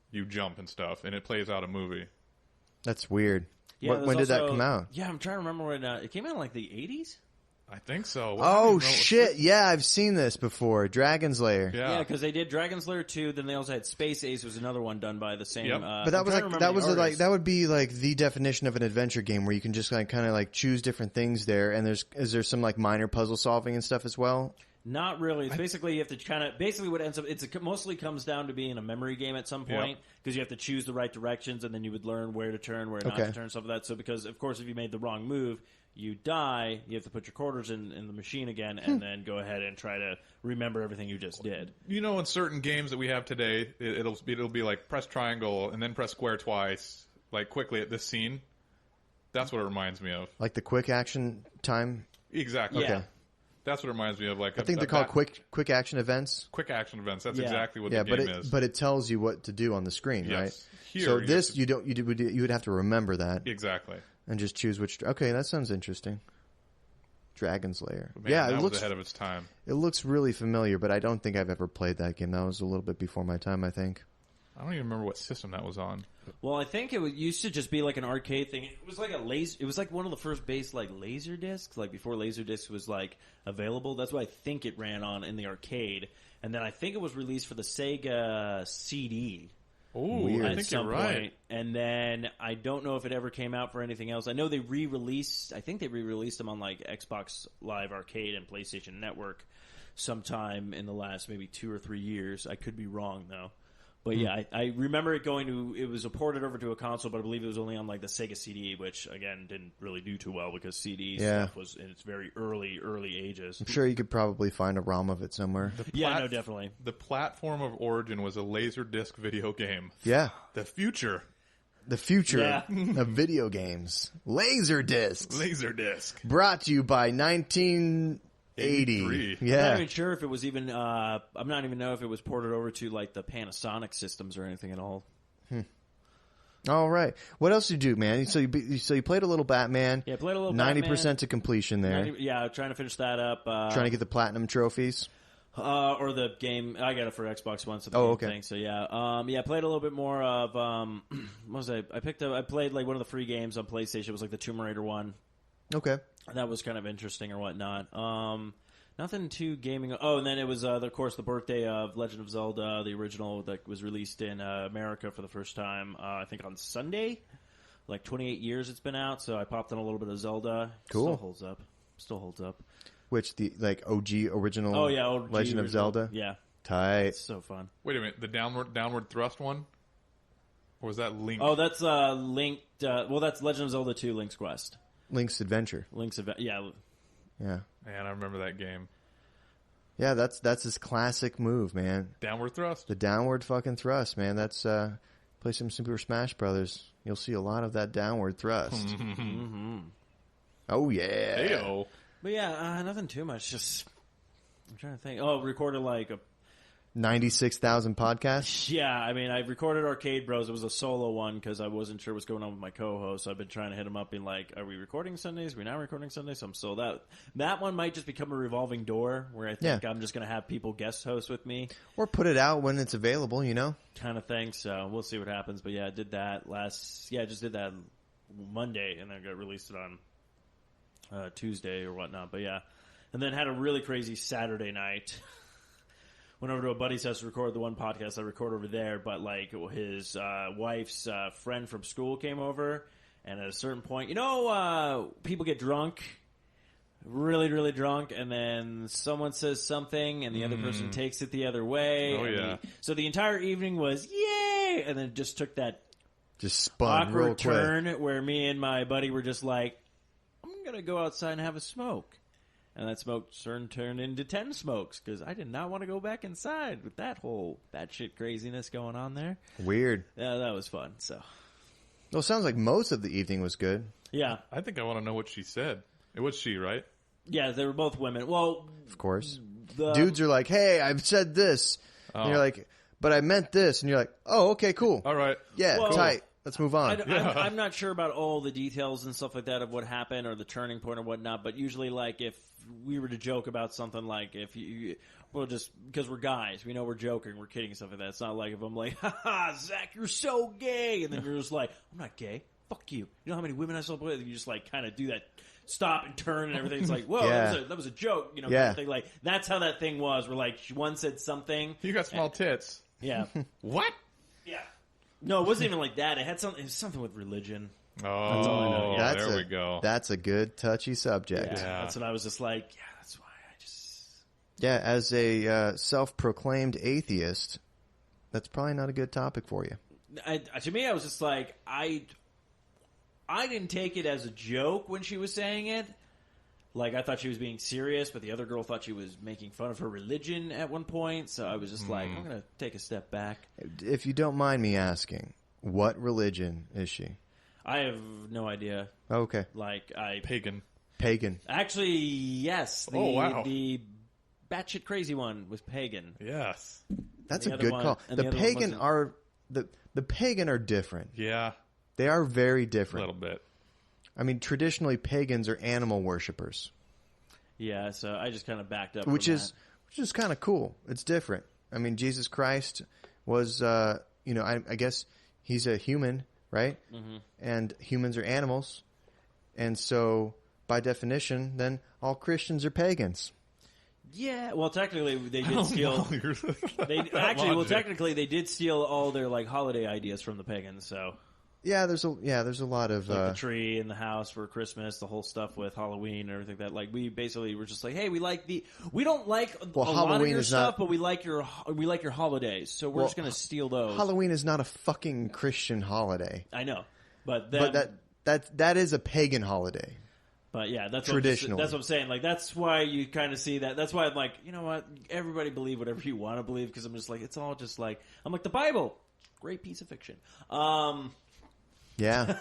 you jump and stuff, and it plays out a movie. That's weird. Yeah, when did that come out? Yeah, I'm trying to remember when it came out in like the 80s. I think so. Oh, shit. Yeah, I've seen this before. Dragon's Lair. Yeah, because they did Dragon's Lair 2, then they also had Space Ace, was another one done by the same... Yep. But that would be like the definition of an adventure game where you can just like kind of like choose different things there, and is there some like minor puzzle solving and stuff as well? Not really. It's basically you have to kind of... Basically what ends up... It mostly comes down to being a memory game at some point, because you have to choose the right directions, and then you would learn where to turn, where not to turn, stuff like that. So because, of course, if you made the wrong move... You die, you have to put your quarters in the machine again, and then go ahead and try to remember everything you just did. You know, in certain games that we have today, it'll be like press triangle and then press square twice, like quickly at this scene. That's what it reminds me of. Like the quick action time? Exactly. Okay. That's what it reminds me of. Like I think they're called quick action events. Quick action events. That's exactly what the game is. But it tells you what to do on the screen, right? Here, so this you would have to remember that exactly. And just choose which... Okay, that sounds interesting. Dragon's Lair. Man, Yeah, that it was looks ahead of its time. It looks really familiar, but I don't think I've ever played that game. That was a little bit before my time, I think. I don't even remember what system that was on. Well, I think it used to just be like an arcade thing. It was like it was like one of the first base like laser discs, like before laser discs was like available. That's what I think it ran on in the arcade. And then I think it was released for the Sega CD. Oh, I think you're right. Point. And then I don't know if it ever came out for anything else. I know they re-released. I think they re-released them on like Xbox Live Arcade and PlayStation Network sometime in the last maybe 2 or 3 years. I could be wrong though. But yeah, I remember it it was ported over to a console, but I believe it was only on like the Sega CD, which again didn't really do too well because CD stuff was in its very early ages. I'm sure you could probably find a ROM of it somewhere. No, definitely. The platform of origin was a Laserdisc video game. Yeah. The future. The future of video games. Laserdiscs. Laserdisc. Brought to you by 1980. I'm not even sure if it was even. I'm not even know if it was ported over to like the Panasonic systems or anything at all. All right. What else did you do, man? So you played a little Batman. Yeah, played a little 90% Batman. to completion there. Trying to finish that up. Trying to get the platinum trophies. Or the game. I got it for Xbox One. So the game okay. Thing, so yeah. Played a little bit more of. What was I? I played like one of the free games on PlayStation. It was like the Tomb Raider one. Okay. That was kind of interesting or whatnot. Nothing too gaming. Oh, and then it was, of course, the birthday of Legend of Zelda, the original that was released in America for the first time, I think on Sunday. Like 28 years it's been out, so I popped in a little bit of Zelda. Cool. Still holds up. Which, the like OG original OG Legend of Zelda? Yeah. Tight. It's so fun. Wait a minute, the downward thrust one? Or was that Link? Oh, that's Linked. That's Legend of Zelda 2 Link's Quest. Link's Adventure. Yeah. Yeah. Man, I remember that game. Yeah, that's his classic move, man. Downward thrust. The downward fucking thrust, man. That's play some Super Smash Brothers. You'll see a lot of that downward thrust. Mm-hmm. Oh yeah. Heyo. But yeah, nothing too much. Just I'm trying to think. Oh, recorded like 96,000 podcasts? Yeah, I mean, I recorded Arcade Bros. It was a solo one because I wasn't sure what's going on with my co-host. So I've been trying to hit him up being like, are we recording Sundays? Are we not recording Sundays? So I'm still that one might just become a revolving door where I think I'm just going to have people guest host with me. Or put it out when it's available, you know? Kind of thing. So we'll see what happens. But yeah, I did that I just did that Monday and then I got released it on Tuesday or whatnot. But yeah. And then had a really crazy Saturday night. Went over to a buddy's house to record the one podcast I record over there, but like his wife's friend from school came over, and at a certain point, people get drunk, really, really drunk, and then someone says something, and the other person takes it the other way. Oh, yeah. So the entire evening was, yay! And then it just took that spun awkward real turn quick. where me and my buddy were just like, I'm going to go outside and have a smoke. And that smoke turned into 10 smokes because I did not want to go back inside with that whole batshit craziness going on there. Weird. Yeah, that was fun. So, well, it sounds like most of the evening was good. Yeah. I think I want to know what she said. It was she, right? Yeah, they were both women. Well, of course. Dudes are like, hey, I've said this. And you're like, but I meant this. And you're like, oh, okay, cool. All right. Yeah, tight. Let's move on. I'm not sure about all the details and stuff like that of what happened or the turning point or whatnot, but usually, like, if we were to joke about something like just because we're guys, we know we're joking, we're kidding, stuff like that. It's not like if I'm like, haha, Zach, you're so gay, and then you're just like, I'm not gay, fuck you. You know how many women I slept with? And you just like kind of do that stop and turn and everything. It's like, whoa, that was a joke, kind of thing. Like that's how that thing was. Where like one said something, you got small tits. Yeah. What? Yeah. No, it wasn't even like that. It was something with religion. Oh, that's all I know. Yeah. There we go. That's a good, touchy subject. Yeah. That's what I was just like, that's why I just... Yeah, as a self-proclaimed atheist, that's probably not a good topic for you. To me, I was just like, I didn't take it as a joke when she was saying it. Like, I thought she was being serious, but the other girl thought she was making fun of her religion at one point. So I was just like, I'm going to take a step back. If you don't mind me asking, what religion is she? I have no idea. Okay. Like, Pagan. Actually, yes. The batshit crazy one was pagan. Yes. That's a good call. The pagan are the pagan are different. Yeah. They are very different. A little bit. I mean, traditionally, pagans are animal worshippers. Yeah, so I just kind of backed up. Which is kind of cool. It's different. I mean, Jesus Christ was, I guess he's a human, right? Mm-hmm. And humans are animals. And so, by definition, then all Christians are pagans. Yeah, well, technically they did steal. Technically they did steal all their like holiday ideas from the pagans. So yeah, there's a lot of like the tree in the house for Christmas, the whole stuff with Halloween and everything. That like we basically were just like, hey, we don't like a lot of your stuff, but we like your holidays, so we're just going to steal those. Halloween is not a fucking Christian holiday. I know, but that is a pagan holiday. But yeah, that's traditionally. That's what I'm saying. Like that's why you kind of see that. That's why I'm like, you know what? Everybody believe whatever you want to believe, because I'm just like, it's all just like, I'm like the Bible, great piece of fiction. Yeah,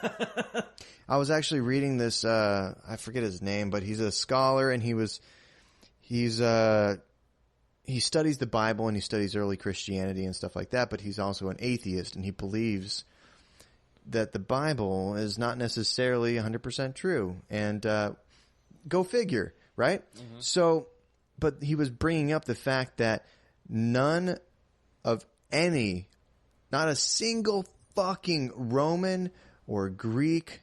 I was actually reading this. I forget his name, but he's a scholar, and he studies the Bible and he studies early Christianity and stuff like that. But he's also an atheist, and he believes that the Bible is not necessarily 100% true. And go figure, right? Mm-hmm. So, but he was bringing up the fact that not a single fucking Roman or Greek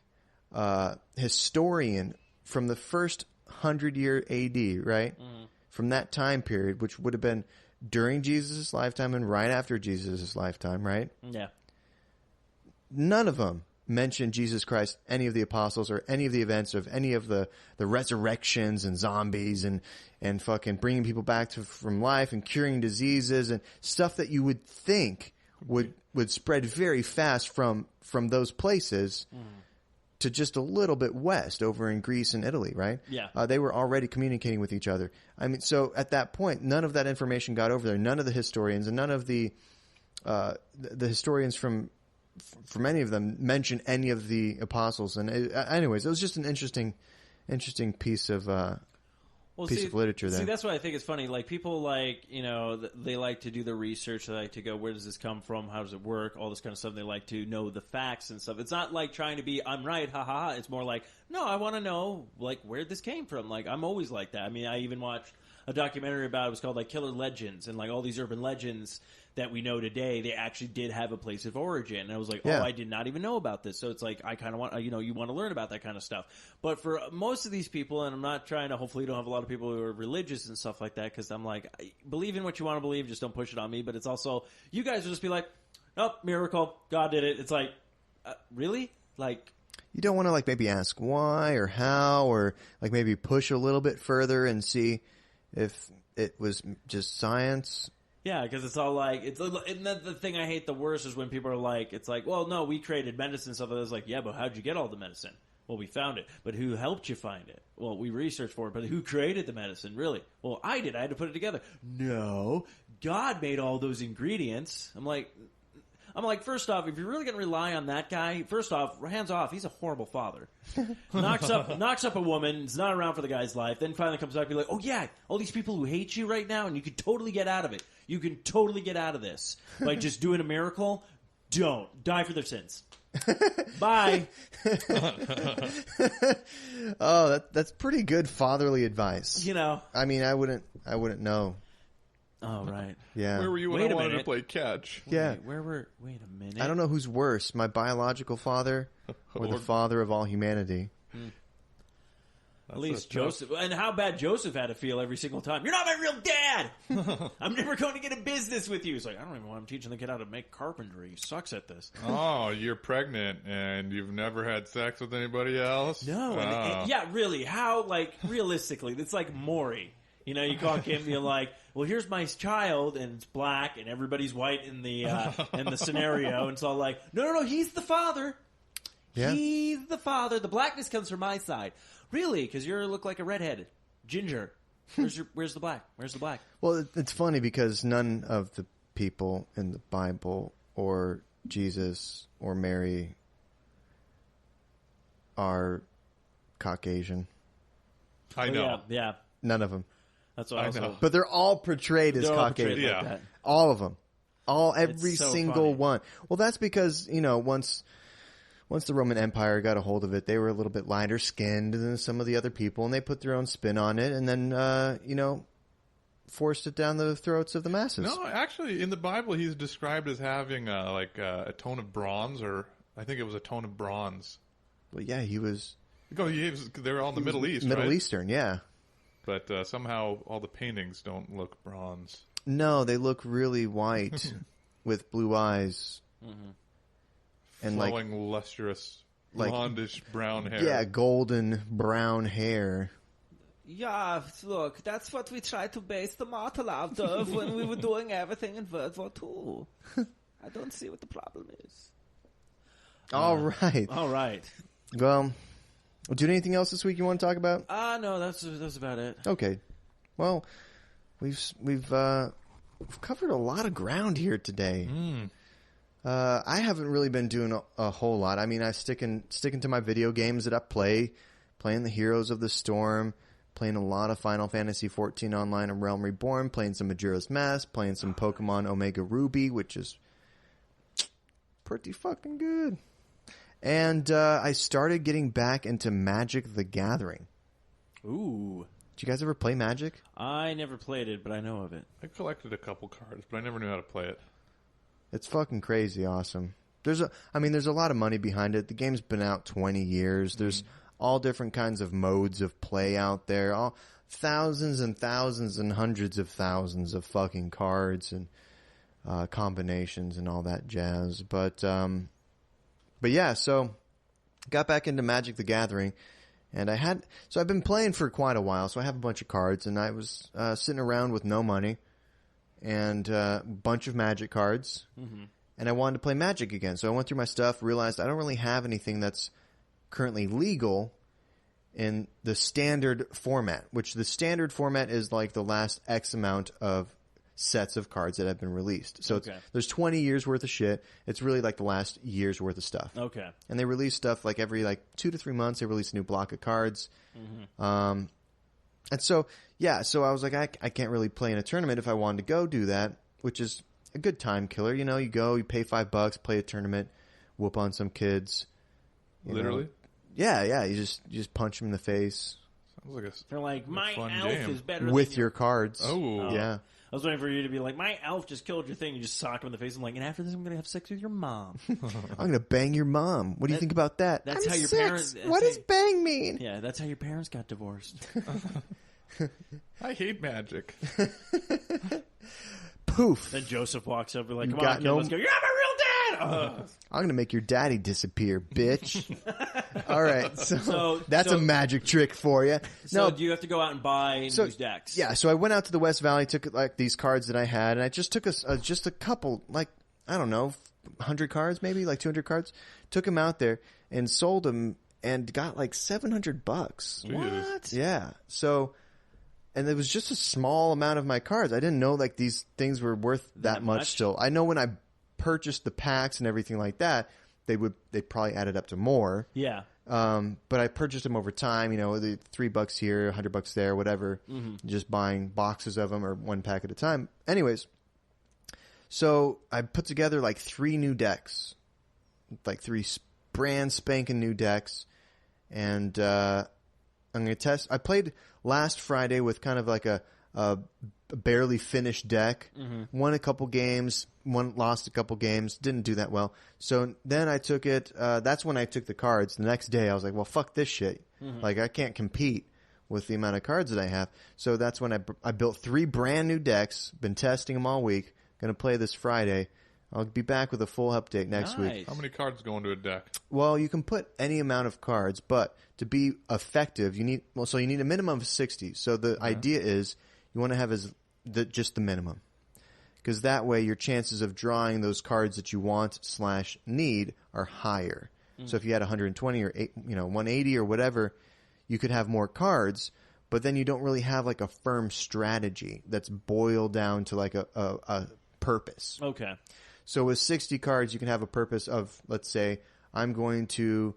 historian from the first 100-year AD, right? Mm-hmm. From that time period, which would have been during Jesus' lifetime and right after Jesus' lifetime, right? Yeah. None of them mentioned Jesus Christ, any of the apostles, or any of the events of any of the resurrections and zombies and fucking bringing people back from life and curing diseases and stuff that you would think would spread very fast from those places to just a little bit west over in Greece and Italy, right? Yeah. They were already communicating with each other. I mean, so at that point, none of that information got over there. None of the historians and none of the historians from any of them mention any of the apostles. And anyways, it was just an interesting piece of piece of literature there. See, that's why I think it's funny. Like people they like to do the research. They like to go, where does this come from? How does it work? All this kind of stuff. They like to know the facts and stuff. It's not like trying to be, I'm right, ha ha ha. It's more like, no, I want to know like where this came from. Like I'm always like that. I mean, I even watched a documentary about it. It was called like Killer Legends, and like all these urban legends that we know today, they actually did have a place of origin. And I was like, oh, I did not even know about this. So it's like, I kind of want, you want to learn about that kind of stuff. But for most of these people, and I'm not trying to, hopefully you don't have a lot of people who are religious and stuff like that, because I'm like, believe in what you want to believe, just don't push it on me. But it's also, you guys will just be like, oh, miracle, God did it. It's like, really? Like, you don't want to like maybe ask why or how, or like maybe push a little bit further and see if it was just science. Yeah, because it's all like, and the thing I hate the worst is when people are like, it's like, well, no, we created medicine, stuff like that. It's like, yeah, but how'd you get all the medicine? Well, we found it. But who helped you find it? Well, we researched for it, but who created the medicine, really? Well, I did. I had to put it together. No, God made all those ingredients. I'm like, first off, if you're really going to rely on that guy, first off, hands off. He's a horrible father. knocks up a woman. Is not around for the guy's life. Then finally comes back and be like, oh yeah, all these people who hate you right now, and you can totally get out of it. You can totally get out of this by just doing a miracle. Don't die for their sins. Bye. Oh, that's pretty good fatherly advice. You know, I mean, I wouldn't know. Oh, right. Yeah. Where were you when I wanted to play catch? Yeah. Wait a minute. I don't know who's worse, my biological father or the father of all humanity. At least Joseph. And how bad Joseph had to feel every single time. You're not my real dad! I'm never going to get a business with you. It's like, I don't even want him teaching the kid how to make carpentry. He sucks at this. Oh, you're pregnant and you've never had sex with anybody else? No. And, yeah, really. How, like, realistically, it's like Maury. You know, you call him and you're like, well, here's my child, and it's black, and everybody's white in the scenario. And it's all like, no, he's the father. Yeah. He's the father. The blackness comes from my side. Really? Because you look like a redhead. Ginger. Where's the black? Where's the black? Well, it's funny because none of the people in the Bible or Jesus or Mary are Caucasian. I know. Yeah. None of them. That's what I know. But they're all portrayed as Caucasian. Like that. All of them. Every single one. Well, that's because, once once the Roman Empire got a hold of it, they were a little bit lighter skinned than some of the other people, and they put their own spin on it, and then forced it down the throats of the masses. No, actually, in the Bible, he's described as having a tone of bronze, or I think it was a tone of bronze. Well, yeah, he was. They were all in the Middle East, Middle right? Eastern, yeah. But somehow all the paintings don't look bronze. No, they look really white with blue eyes. Mm-hmm. And flowing, lustrous, blondish brown hair. Yeah, golden brown hair. Yeah, look, that's what we tried to base the model out of when we were doing everything in World War II. I don't see what the problem is. All right. All right. Well, do anything else this week you want to talk about? No, that's about it. Okay. Well, we've covered a lot of ground here today. I haven't really been doing a whole lot. I mean, I sticking to my video games that I play, playing the Heroes of the Storm, playing a lot of Final Fantasy XIV Online and Realm Reborn, playing some Majora's Mask, playing some Pokemon Omega Ruby, which is pretty fucking good. And I started getting back into Magic the Gathering. Ooh. Did you guys ever play Magic? I never played it, but I know of it. I collected a couple cards, but I never knew how to play it. It's fucking crazy awesome. There's a lot of money behind it. The game's been out 20 years. There's all different kinds of modes of play out there. All thousands and thousands and hundreds of thousands of fucking cards and combinations and all that jazz. But yeah, so got back into Magic the Gathering, and I've been playing for quite a while, so I have a bunch of cards, and I was sitting around with no money and a bunch of Magic cards, and I wanted to play Magic again. So I went through my stuff, realized I don't really have anything that's currently legal in the standard format, which the standard format is like the last X amount of sets of cards that have been released. So there's 20 years worth of shit. It's really like the last year's worth of stuff. Okay. And they release stuff like every 2 to 3 months. They release a new block of cards. And so, yeah, so I was like, I can't really play in a tournament if I wanted to go do that, which is a good time killer. You know, you go, you pay $5, play a tournament, whoop on some kids. Literally? Yeah. You just punch them in the face. Sounds like They're like, my elf game. is better with than your cards. Oh. Yeah. I was waiting for you to be like, my elf just killed your thing. You just sock him in the face. I'm like, and after this, I'm going to have sex with your mom. I'm going to bang your mom. What do you think about that? That's I'm how your 6. parents. What does bang mean? Yeah, that's how your parents got divorced. I hate Magic. Poof. Then Joseph walks over like, You come got on, kid, no- let's go. You're not my real dad! I'm going to make your daddy disappear, bitch. All right. So that's so- a magic trick for you. So No, do you have to go out and buy new decks? yeah, so I went out to the West Valley, took these cards that I had, and I just took just a couple, I don't know, 100 cards maybe, 200 cards. Took them out there and sold them and got $700. What? Yeah. So, and it was just a small amount of my cards. I didn't know these things were worth that much still. I know when I purchased the packs and everything like that, they probably added up to more. Yeah. But I purchased them over time, the $3 here, $100 there, whatever, just buying boxes of them or one pack at a time. Anyways, so I put together 3 new decks, 3 brand spanking new decks, and I'm going to test. I played last Friday with kind of a barely finished deck. Won a couple games, lost a couple games, didn't do that well. So then I took it. That's when I took the cards. The next day I was like, well, fuck this shit. I can't compete with the amount of cards that I have. So that's when I built 3 brand new decks. Been testing them all week. Going to play this Friday. I'll be back with a full update next week. How many cards go into a deck? Well, you can put any amount of cards, but to be effective, you need a minimum of 60. So the idea is you want to have just the minimum, because that way your chances of drawing those cards that you want / need are higher. So if you had 120 or 180 or whatever, you could have more cards, but then you don't really have a firm strategy that's boiled down to a purpose. Okay. So with 60 cards, you can have a purpose of, let's say, I'm going to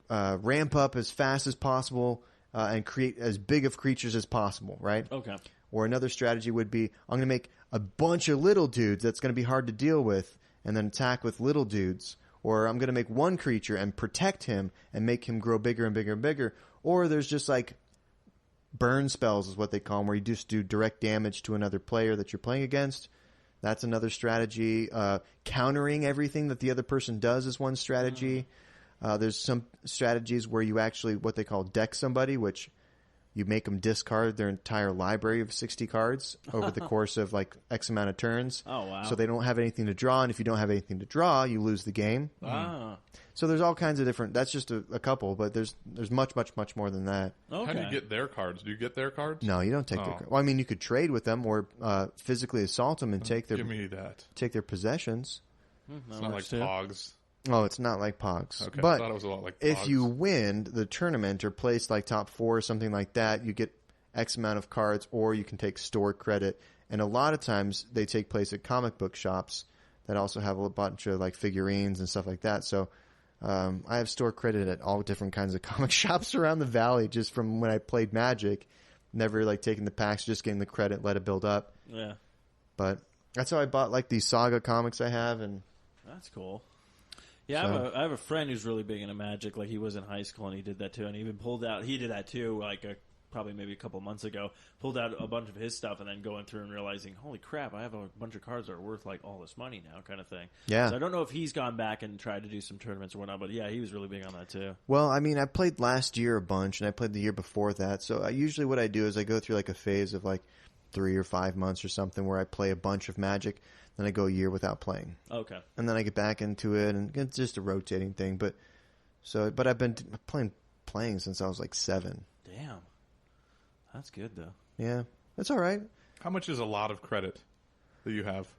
ramp up as fast as possible and create as big of creatures as possible, right? Okay. Or another strategy would be, I'm going to make a bunch of little dudes that's going to be hard to deal with, and then attack with little dudes. or I'm going to make one creature and protect him and make him grow bigger and bigger and bigger. Or there's just like burn spells is what they call them, where you just do direct damage to another player that you're playing against. That's another strategy. Countering everything that the other person does is one strategy. There's some strategies where you actually, what they call deck somebody, which you make them discard their entire library of 60 cards over the course of like X amount of turns. Oh, wow. So they don't have anything to draw, and if you don't have anything to draw, you lose the game. Ah. So there's all kinds of different, that's just a couple, but there's much, much, much more than that. Okay. How do you get their cards? Do you get their cards? No, you don't take their cards. Well, I mean, you could trade with them or physically assault them and take their, Give me that. take their possessions. It's not like Pogs. Oh, it's not like Pogs. Okay, but I thought it was a lot like if Pogs. you win the tournament or place like top 4 or something like that, you get X amount of cards, or you can take store credit. And a lot of times they take place at comic book shops that also have a bunch of like figurines and stuff like that. So I have store credit at all different kinds of comic shops around the valley just from when I played Magic. Never like taking the packs, just getting the credit, let it build up. Yeah. But that's how I bought like these Saga comics I have. And that's cool. Yeah, so. I have a friend who's really big into Magic. Like, he was in high school and he did that too, and he even pulled out. He did that too, like probably maybe a couple months ago. Pulled out a bunch of his stuff and then going through and realizing, holy crap, I have a bunch of cards that are worth like all this money now, kind of thing. Yeah. So I don't know if he's gone back and tried to do some tournaments or whatnot, but yeah, he was really big on that too. Well, I mean, I played last year a bunch, and I played the year before that. So usually what I do is I go through like a phase of like 3 or 5 months or something where I play a bunch of Magic. Then I go a year without playing. Okay. And then I get back into it, and it's just a rotating thing. But I've been playing since I was like 7. Damn. That's good, though. Yeah. That's all right. How much is a lot of credit that you have?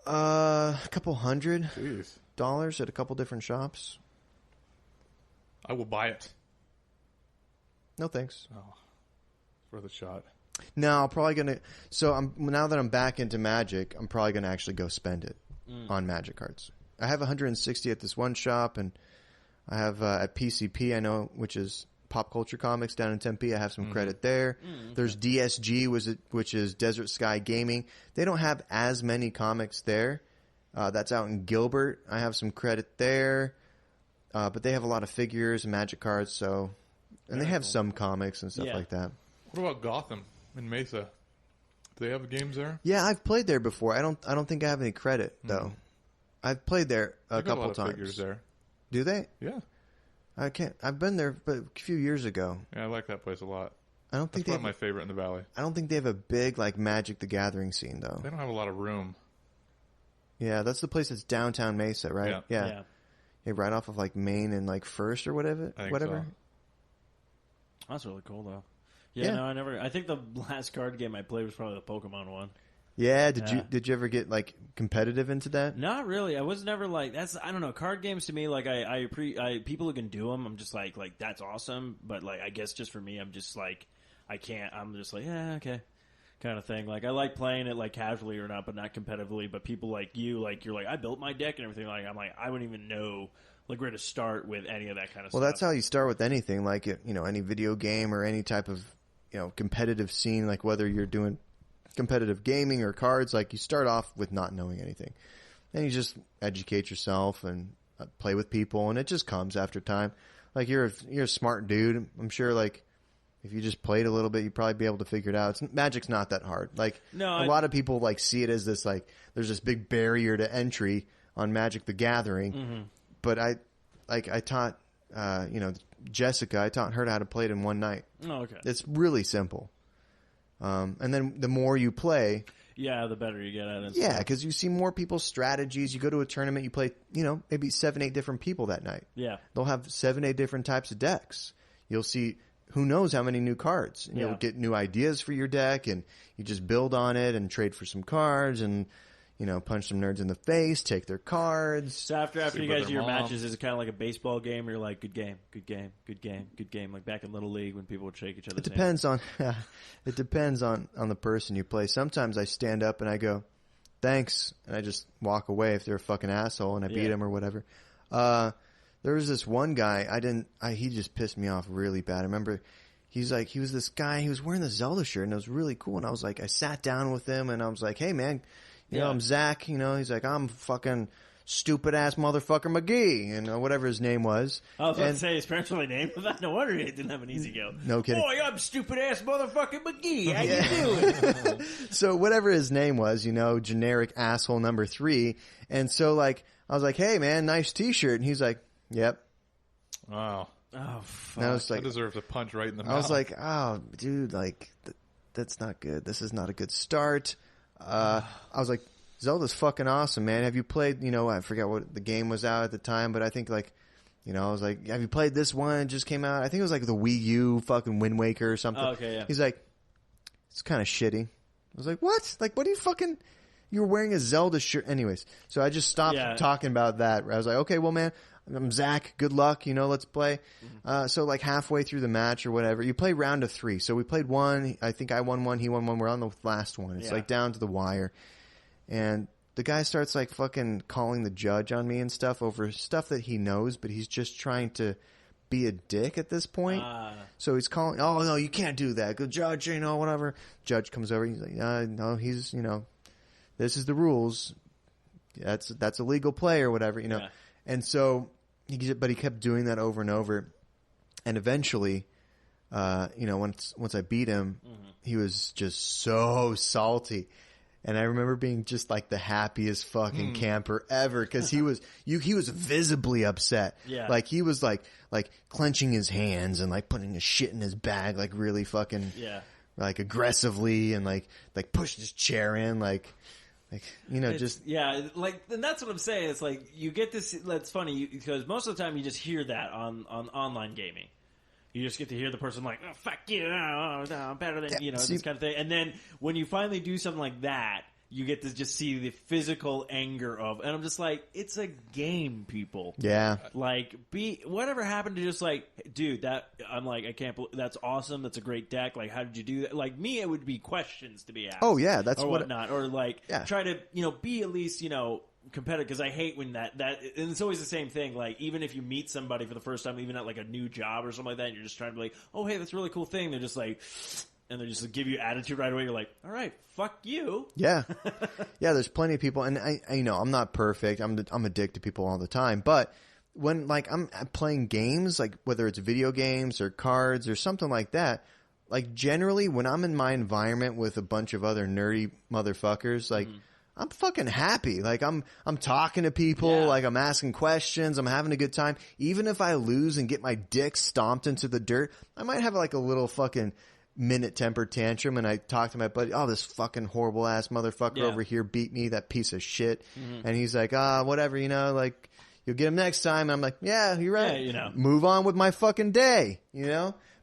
A couple $100 at a couple different shops. I will buy it. No thanks. Oh, it's worth a shot. No, I'm probably gonna. So now that I'm back into Magic, I'm probably gonna actually go spend it on Magic cards. I have 160 at this one shop, and I have at PCP, I know, which is Pop Culture Comics down in Tempe. I have some credit there. There's DSG, which is Desert Sky Gaming. They don't have as many comics there. That's out in Gilbert. I have some credit there, but they have a lot of figures and Magic cards. So, and they have some comics and stuff like that. What about Gotham in Mesa? Do they have games there? Yeah, I've played there before. I don't think I have any credit though. I've played there a couple a lot times. of figures there. Do they? Yeah. I can't. I've been there, but a few years ago. Yeah, I like that place a lot. I don't think That's one of my favorite in the valley. I don't think they have a big like Magic the Gathering scene though. They don't have a lot of room. Yeah, that's the place that's downtown Mesa, right? Yeah. Yeah, right off of like Main and like First or whatever. I think so. That's really cool, though. Yeah, no, I think the last card game I played was probably the Pokemon one. Yeah, did you ever get like competitive into that? Not really. I was never like I don't know. Card games to me, like I people who can do them, I'm just like that's awesome. But like I guess just for me, I'm just like I can't. I'm just like okay, kind of thing. Like I like playing it like casually or not, but not competitively. But people like you, like you're like I built my deck and everything. Like I'm like I wouldn't even know like where to start with any of that kind of stuff. Well, that's how you start with anything, like any video game or any type of competitive scene. Like whether you're doing competitive gaming or cards, like you start off with not knowing anything, then you just educate yourself and play with people, and it just comes after time. Like you're a smart dude. I'm sure like if you just played a little bit, you'd probably be able to figure it out. Magic's not that hard. Like a lot of people like see it as this like there's this big barrier to entry on Magic the Gathering. But I taught Jessica. I taught her how to play it in one night. Oh, okay. It's really simple. And then the more you play, the better you get at it. Yeah, because you see more people's strategies. You go to a tournament, you play, maybe 7-8 different people that night. Yeah. They'll have 7-8 different types of decks. You'll see who knows how many new cards. And you'll get new ideas for your deck, and you just build on it and trade for some cards and, punch some nerds in the face, take their cards. So after you guys do your matches, is it kind of like a baseball game where you're like, good game, good game, good game, good game, like back in Little League when people would shake each other's hands? It depends on the person you play. Sometimes I stand up and I go, thanks, and I just walk away if they're a fucking asshole and I beat him or whatever. There was this one guy, he just pissed me off really bad. I remember he was this guy, he was wearing the Zelda shirt and it was really cool, and I was like, I sat down with him and I was like, hey man, I'm Zach, he's like, I'm fucking stupid ass motherfucker McGee, and whatever his name was. I was about to say his parents really named him that. No wonder he didn't have an easy go. No kidding. Boy, I'm stupid ass motherfucking McGee. How you doing? So whatever his name was, generic asshole number 3. And so like, I was like, hey man, nice t-shirt. And he's like, yep. Wow. Oh, fuck. And I was like, I deserve a punch right in the mouth. I was like, oh, dude, like, that's not good. This is not a good start. I was like, Zelda's fucking awesome, man. Have you played, I forget what the game was out at the time, but I think like, I was like, have you played this one? It just came out. I think it was like the Wii U fucking Wind Waker or something. Oh, okay, yeah. He's like, it's kind of shitty. I was like, what? Like, what are you fucking, you're wearing a Zelda shirt. Anyways, so I just stopped talking about that. I was like, okay, well, man, I'm Zach. Good luck. Let's play. So like halfway through the match or whatever, you play round of 3. So we played one. I think I won one. He won one. We're on the last one. It's like down to the wire. And the guy starts like fucking calling the judge on me and stuff over stuff that he knows, but he's just trying to be a dick at this point. So he's calling, oh no, you can't do that. Good judge, whatever. Judge comes over. He's like, no, he's, this is the rules. That's a legal play or whatever, Yeah. And so, but he kept doing that over and over. And eventually, once I beat him, he was just so salty. And I remember being just like the happiest fucking camper ever because he was visibly upset. Yeah. Like he was like clenching his hands and like putting his shit in his bag like really fucking like aggressively and like pushed his chair in like just and that's what I'm saying. It's like you get this. That's funny because most of the time you just hear that on online gaming. You just get to hear the person like, oh, fuck you, I'm better than, this kind of thing. And then when you finally do something like that, you get to just see the physical anger of, and I'm just like, it's a game, people. Yeah. Like, whatever happened to just like, dude, I'm like, I can't believe, that's awesome, that's a great deck, like, how did you do that? Like, me, it would be questions to be asked. Oh, yeah, that's or what... whatnot. Or like, try to, be at least, competitive, because I hate when that and it's always the same thing. Like, even if you meet somebody for the first time, even at like a new job or something like that, and you're just trying to be like, oh hey, that's a really cool thing, they're just like, and they just give you attitude right away. You're like, all right, fuck you. Yeah. There's plenty of people, and I I'm not perfect. I'm a dick to people all the time, but when like I'm playing games, like whether it's video games or cards or something like that, like generally when I'm in my environment with a bunch of other nerdy motherfuckers, like I'm fucking happy. Like I'm talking to people, like I'm asking questions, I'm having a good time. Even if I lose and get my dick stomped into the dirt, I might have like a little fucking minute temper tantrum and I talk to my buddy, oh, this fucking horrible ass motherfucker over here beat me, that piece of shit. And he's like, whatever, like you'll get him next time. And I'm like, yeah, you're right. Yeah, Move on with my fucking day,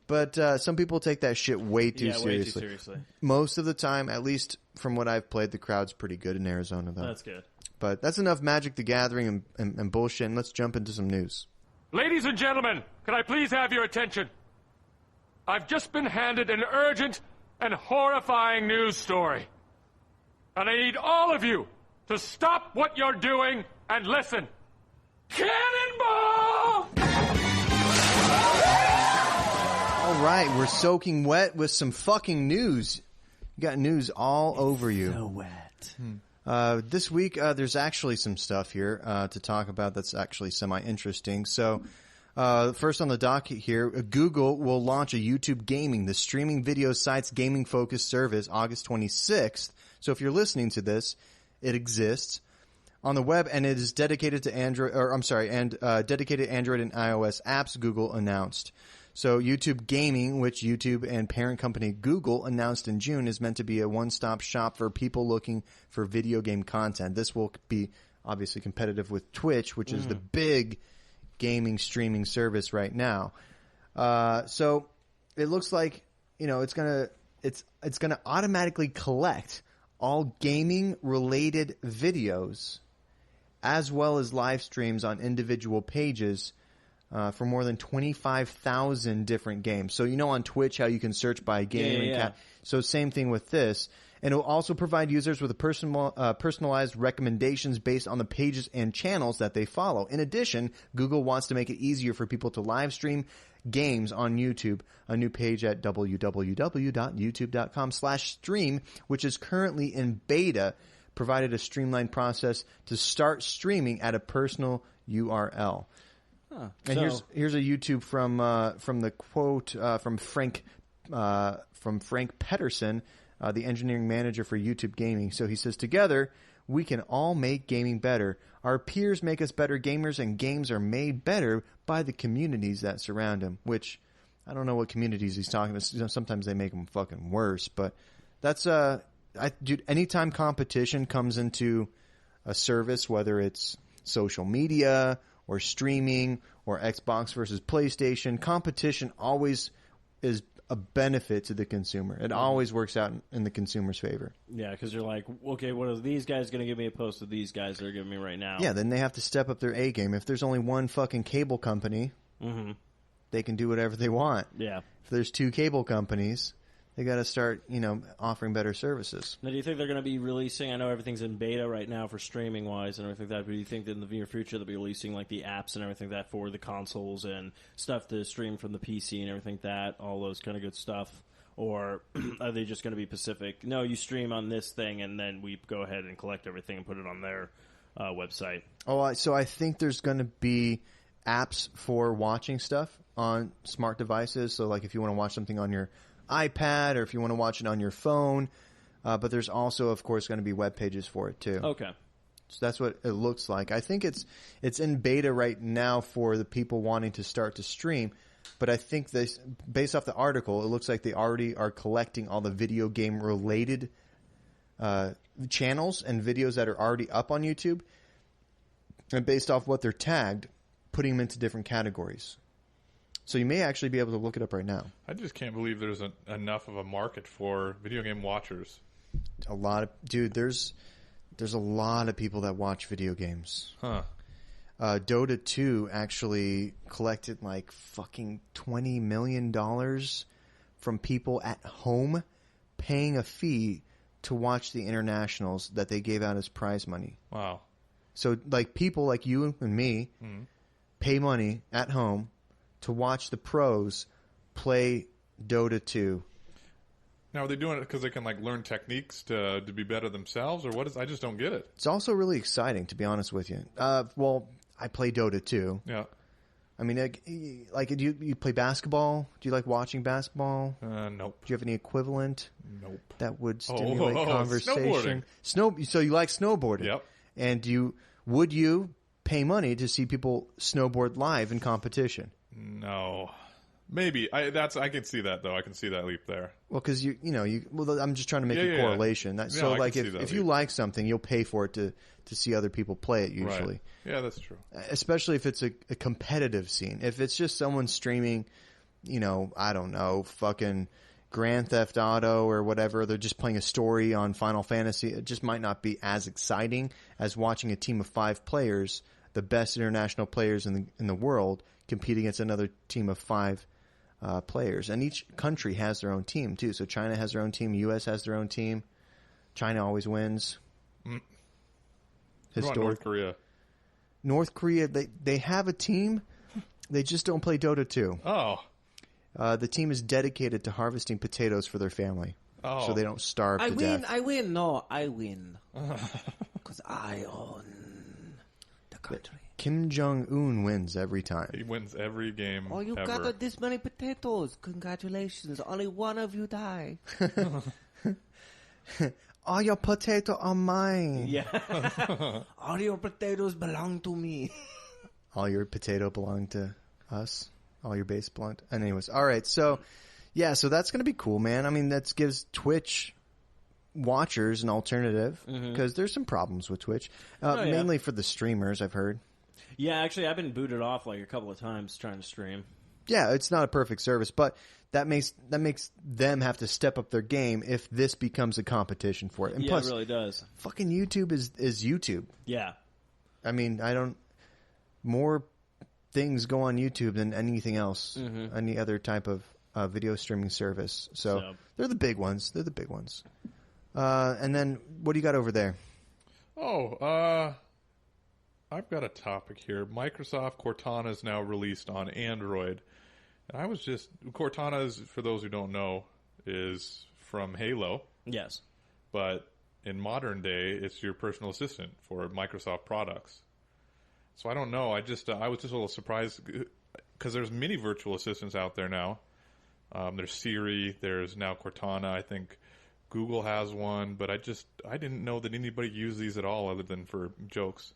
But some people take that shit way too seriously. Way too seriously. Most of the time, at least from what I've played, the crowd's pretty good in Arizona, though. That's good. But that's enough Magic the Gathering and bullshit, and let's jump into some news. Ladies and gentlemen, can I please have your attention? I've just been handed an urgent and horrifying news story. And I need all of you to stop what you're doing and listen. Cannonball! All right, we're soaking wet with some fucking news. You got news all over you. So wet. This week, there's actually some stuff here to talk about that's actually semi-interesting. So, first on the docket here, Google will launch a YouTube Gaming, the streaming video site's gaming-focused service, August 26th. So if you're listening to this, it exists on the web, and it is dedicated to Android, dedicated Android and iOS apps, Google announced. So YouTube Gaming, which YouTube and parent company Google announced in June, is meant to be a one-stop shop for people looking for video game content. This will be obviously competitive with Twitch, which is the big gaming streaming service right now. So it looks like, it's gonna automatically collect all gaming related videos as well as live streams on individual pages for more than 25,000 different games. So on Twitch how you can search by game. So same thing with this. And it will also provide users with a personalized recommendations based on the pages and channels that they follow. In addition, Google wants to make it easier for people to live stream games on YouTube. A new page at www.youtube.com/stream, which is currently in beta, provided a streamlined process to start streaming at a personal URL. Huh. And here's a YouTube from the quote from Frank Pedersen, the engineering manager for YouTube Gaming. So he says, "Together, we can all make gaming better. Our peers make us better gamers, and games are made better by the communities that surround them." Which, I don't know what communities he's talking about. You know, sometimes they make them fucking worse. But that's, dude, anytime competition comes into a service, whether it's social media or streaming or Xbox versus PlayStation, competition always is a benefit to the consumer. It always works out in the consumer's favor. Yeah, because you're like, okay, what are these guys going to give me opposed to these guys that are giving me right now? Yeah, then they have to step up their A game. If there's only one fucking cable company, they can do whatever they want. Yeah. If there's two cable companies, they got to start, offering better services. Now, do you think they're going to be releasing? I know everything's in beta right now for streaming wise and everything like that. But do you think that in the near future they'll be releasing like the apps and everything like that for the consoles and stuff to stream from the PC and everything like that, all those kind of good stuff? Or are they just going to be specific? No, you stream on this thing and then we go ahead and collect everything and put it on their website. Oh, so I think there's going to be apps for watching stuff on smart devices. So, like, if you want to watch something on your iPad or if you want to watch it on your phone, but there's also, of course, going to be web pages for it too. Okay, so that's what it looks like. I think it's in beta right now for the people wanting to start to stream, but I think this, based off the article, it looks like they already are collecting all the video game related channels and videos that are already up on YouTube, and based off what they're tagged, putting them into different categories. So you may actually be able to look it up right now. I just can't believe there's enough of a market for video game watchers. There's a lot of people that watch video games. Huh. Dota 2 actually collected like fucking $20 million from people at home paying a fee to watch the internationals that they gave out as prize money. Wow. So like people like you and me pay money at home to watch the pros play Dota 2. Now, are they doing it because they can like learn techniques to be better themselves, or what is? I just don't get it. It's also really exciting, to be honest with you. Well, I play Dota 2. Yeah. I mean, like, do you play basketball? Do you like watching basketball? Nope. Do you have any equivalent? Nope. That would stimulate conversation. Snowboarding. So you like snowboarding? Yep. And would you pay money to see people snowboard live in competition? No. Maybe. I can see that, though. I can see that leap there. Well, because I'm just trying to make a correlation. Yeah. So, like, if you like something, you'll pay for it to see other people play it, usually. Right. Yeah, that's true. Especially if it's a competitive scene. If it's just someone streaming, I don't know, fucking Grand Theft Auto or whatever, they're just playing a story on Final Fantasy, it just might not be as exciting as watching a team of 5 players, the best international players in the world, compete against another team of 5 players. And each country has their own team, too. So China has their own team. U.S. has their own team. China always wins. What about North Korea? North Korea, they have a team. They just don't play Dota 2. Oh. The team is dedicated to harvesting potatoes for their family. Oh. So they don't starve to death. I win. No, I win. Because I own the country. Kim Jong-un wins every time. He wins every game. Oh, you ever. got this many potatoes. Congratulations. Only one of you die. All your potatoes are mine. Yeah. All your potatoes belong to me. All your potato belong to us. All your base belong to... Anyways, all right. So, yeah, so that's going to be cool, man. I mean, that gives Twitch watchers an alternative because there's some problems with Twitch. Mainly for the streamers, I've heard. Yeah, actually, I've been booted off like a couple of times trying to stream. Yeah, it's not a perfect service, but that makes them have to step up their game if this becomes a competition for it. And plus, it really does. Fucking YouTube is YouTube. Yeah. I mean, more things go on YouTube than anything else, any other type of video streaming service. So they're the big ones. And then, what do you got over there? I've got a topic here. Microsoft Cortana is now released on Android. And Cortana, is, for those who don't know, is from Halo. Yes. But in modern day, it's your personal assistant for Microsoft products. So I don't know. I was just a little surprised because there's many virtual assistants out there now. There's Siri. There's now Cortana. I think Google has one, but I didn't know that anybody used these at all other than for jokes.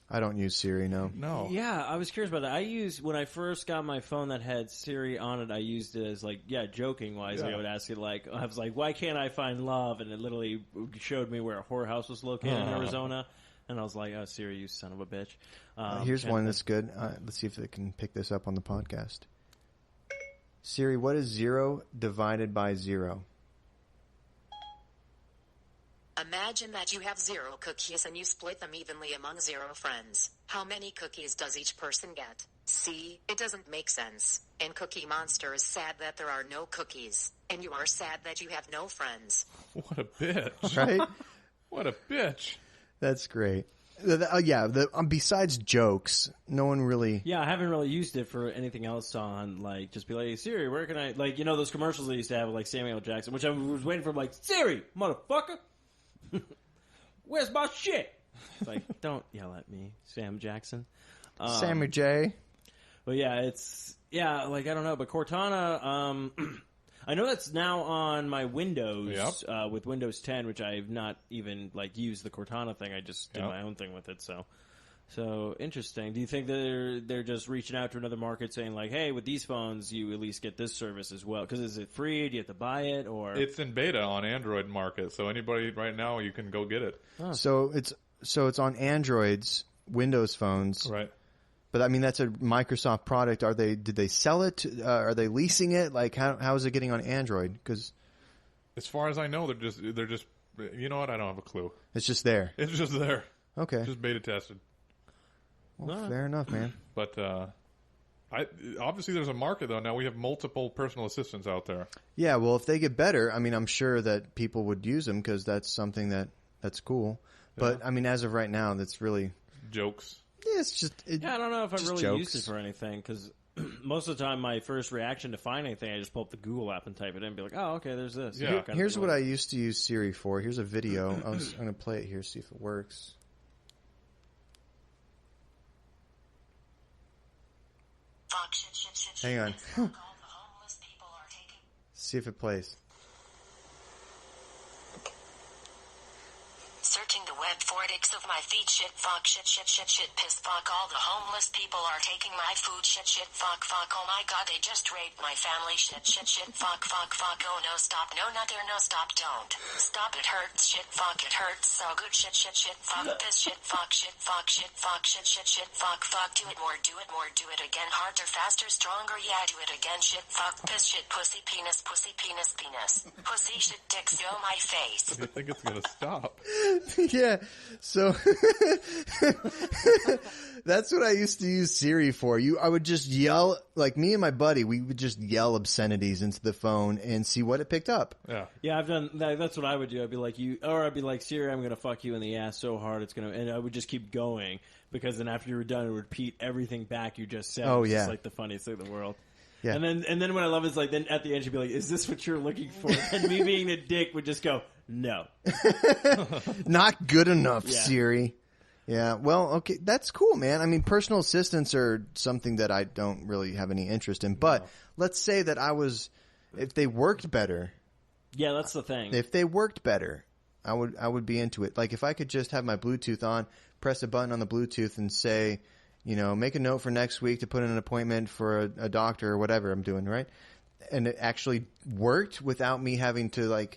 I don't use Siri, no. No. Yeah, I was curious about that. When I first got my phone that had Siri on it, I used it as joking wise. Yeah. I would ask it I was like, why can't I find love? And it literally showed me where a whorehouse was located in Arizona. And I was like, oh, Siri, you son of a bitch. Here's one that's good. Let's see if they can pick this up on the podcast. Siri, what is 0 divided by 0? Imagine that you have 0 cookies and you split them evenly among 0 friends. How many cookies does each person get? See, it doesn't make sense. And Cookie Monster is sad that there are no cookies. And you are sad that you have no friends. What a bitch. Right? What a bitch. That's great. Besides jokes, no one really... Yeah, I haven't really used it for anything else on, just be like, hey, Siri, where can I... those commercials they used to have with, Samuel L. Jackson, which I was waiting for, Siri, motherfucker! Where's my shit? It's don't yell at me, Sam Jackson. Sammy J. But yeah, I don't know. But Cortana, I know that's now on my Windows with Windows 10, which I've not even used the Cortana thing. I just did my own thing with it. So interesting. Do you think that they're just reaching out to another market saying hey, with these phones, you at least get this service as well? Because is it free? Do you have to buy it? Or it's in beta on Android market, so anybody right now you can go get it. Oh. So it's on Android's Windows phones, right? But I mean that's a Microsoft product. Did they sell it? Are they leasing it? How is it getting on Android? Because as far as I know, they're just you know what? I don't have a clue. It's just there. It's just there. Okay. Just beta tested. Well, fair enough, man. But obviously there's a market, though. Now we have multiple personal assistants out there. Yeah, well, if they get better, I mean, I'm sure that people would use them because that's something that's cool. But, I mean, as of right now, that's really... Jokes. Yeah, it's just... I don't know if I really jokes. used it for anything because most of the time my first reaction to find anything, I just pull up the Google app and type it in and be like, oh, okay, there's this. Yeah. Here's what I used to use Siri for. Here's a video. I'm going to play it here, see if it works. Hang on. See if it plays. Searching the web for dicks of my feet, shit, fuck, shit, piss, fuck, all the homeless people are taking my food, shit, fuck, oh my god, they just raped my family, shit, fuck, oh no, stop, no, not there, no, stop, don't, stop, it hurts, shit, fuck, it hurts, so good, shit, fuck, piss, shit, fuck, shit, fuck, do it more, do it again, harder, faster, stronger, yeah, do it again, shit, fuck, piss, shit, pussy, penis, pussy, shit, dicks, yo, my face. Do you think it's gonna stop? Yeah, so that's what I used to use Siri for. I would just yell, me and my buddy, we would just yell obscenities into the phone and see what it picked up. Yeah, I've done that. That's what I would do. I'd be like, Siri, I'm going to fuck you in the ass so hard and I would just keep going because then after you were done, it would repeat everything back you just said. Oh, it's yeah. just the funniest thing in the world. Yeah. And then what I love is then at the end she'd be like, is this what you're looking for? And me being a dick would just go, no. Not good enough, Yeah. Siri. Yeah, well, okay, that's cool, man. I mean, personal assistants are something that I don't really have any interest in. But let's say that if they worked better. Yeah, that's the thing. If they worked better, I would be into it. Like if I could just have my Bluetooth on, press a button on the Bluetooth and say, make a note for next week to put in an appointment for a doctor or whatever I'm doing, right? And it actually worked without me having to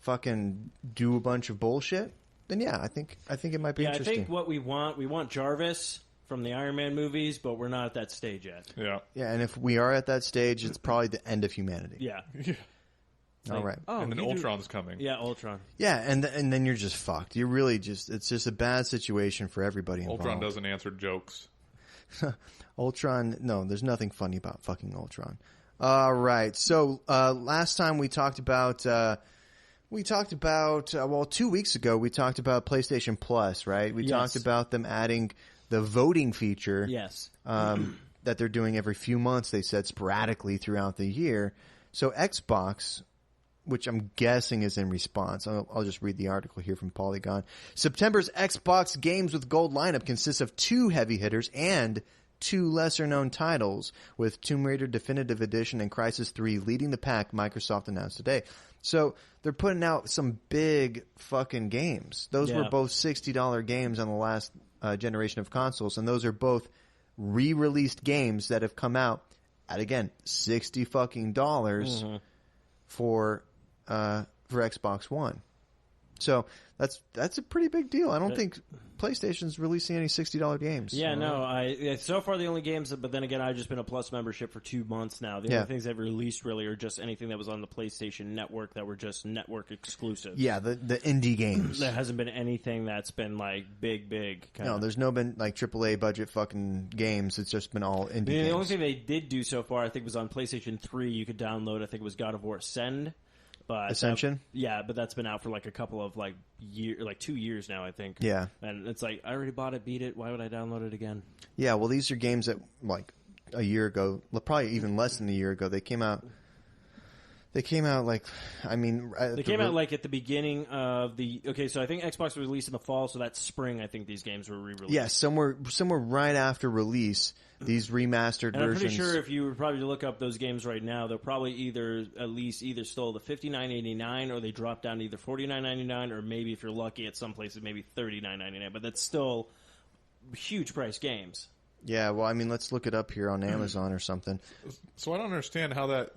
fucking do a bunch of bullshit. Then yeah, I think it might be interesting. I think what we want Jarvis from the Iron Man movies, but we're not at that stage yet. Yeah. Yeah, and if we are at that stage, it's probably the end of humanity. Yeah. All right. And then Ultron's coming. Yeah, Ultron. Yeah, and then you're just fucked. You're really it's just a bad situation for everybody involved. Ultron doesn't answer jokes. Ultron, no, there's nothing funny about fucking Ultron. All right. So last time we talked about 2 weeks ago we talked about PlayStation Plus, right? We talked about them adding the voting feature. Yes. That they're doing every few months. They said sporadically throughout the year. So Xbox which I'm guessing is in response. I'll just read the article here from Polygon. September's Xbox Games with Gold lineup consists of 2 heavy hitters and 2 lesser-known titles, with Tomb Raider Definitive Edition and Crysis 3 leading the pack, Microsoft announced today. So they're putting out some big fucking games. Those were both $60 games on the last generation of consoles, and those are both re-released games that have come out at, again, $60 fucking dollars for Xbox One. So that's a pretty big deal. I don't think PlayStation's releasing any $60 games. Yeah, no. So far the only games, but then again, I've just been a Plus membership for 2 months now. The only things they've released really are just anything that was on the PlayStation Network that were just network exclusive. Yeah, the indie games. There hasn't been anything that's been like big. There's been like AAA budget fucking games. It's just been all indie games. The only thing they did do so far, I think, was on PlayStation 3. You could download, I think it was God of War Ascend. But Ascension? But that's been out for like a couple of 2 years now, I think. Yeah. And it's like, I already bought it, beat it, why would I download it again? Yeah, well, these are games that, like, a year ago, probably even less than a year ago, they came out They came out like, I mean, they came out like at the beginning of the. Okay, so I think Xbox was released in the fall, so that spring I think these games were re-released. Yeah, somewhere right after release, these remastered and versions. I'm pretty sure if you were probably to look up those games right now, they're probably either still the $59.89 or they drop down to either $49.99 or maybe if you're lucky at some places maybe $39.99. But that's still huge price games. Yeah, well, I mean, let's look it up here on Amazon or something. So I don't understand how that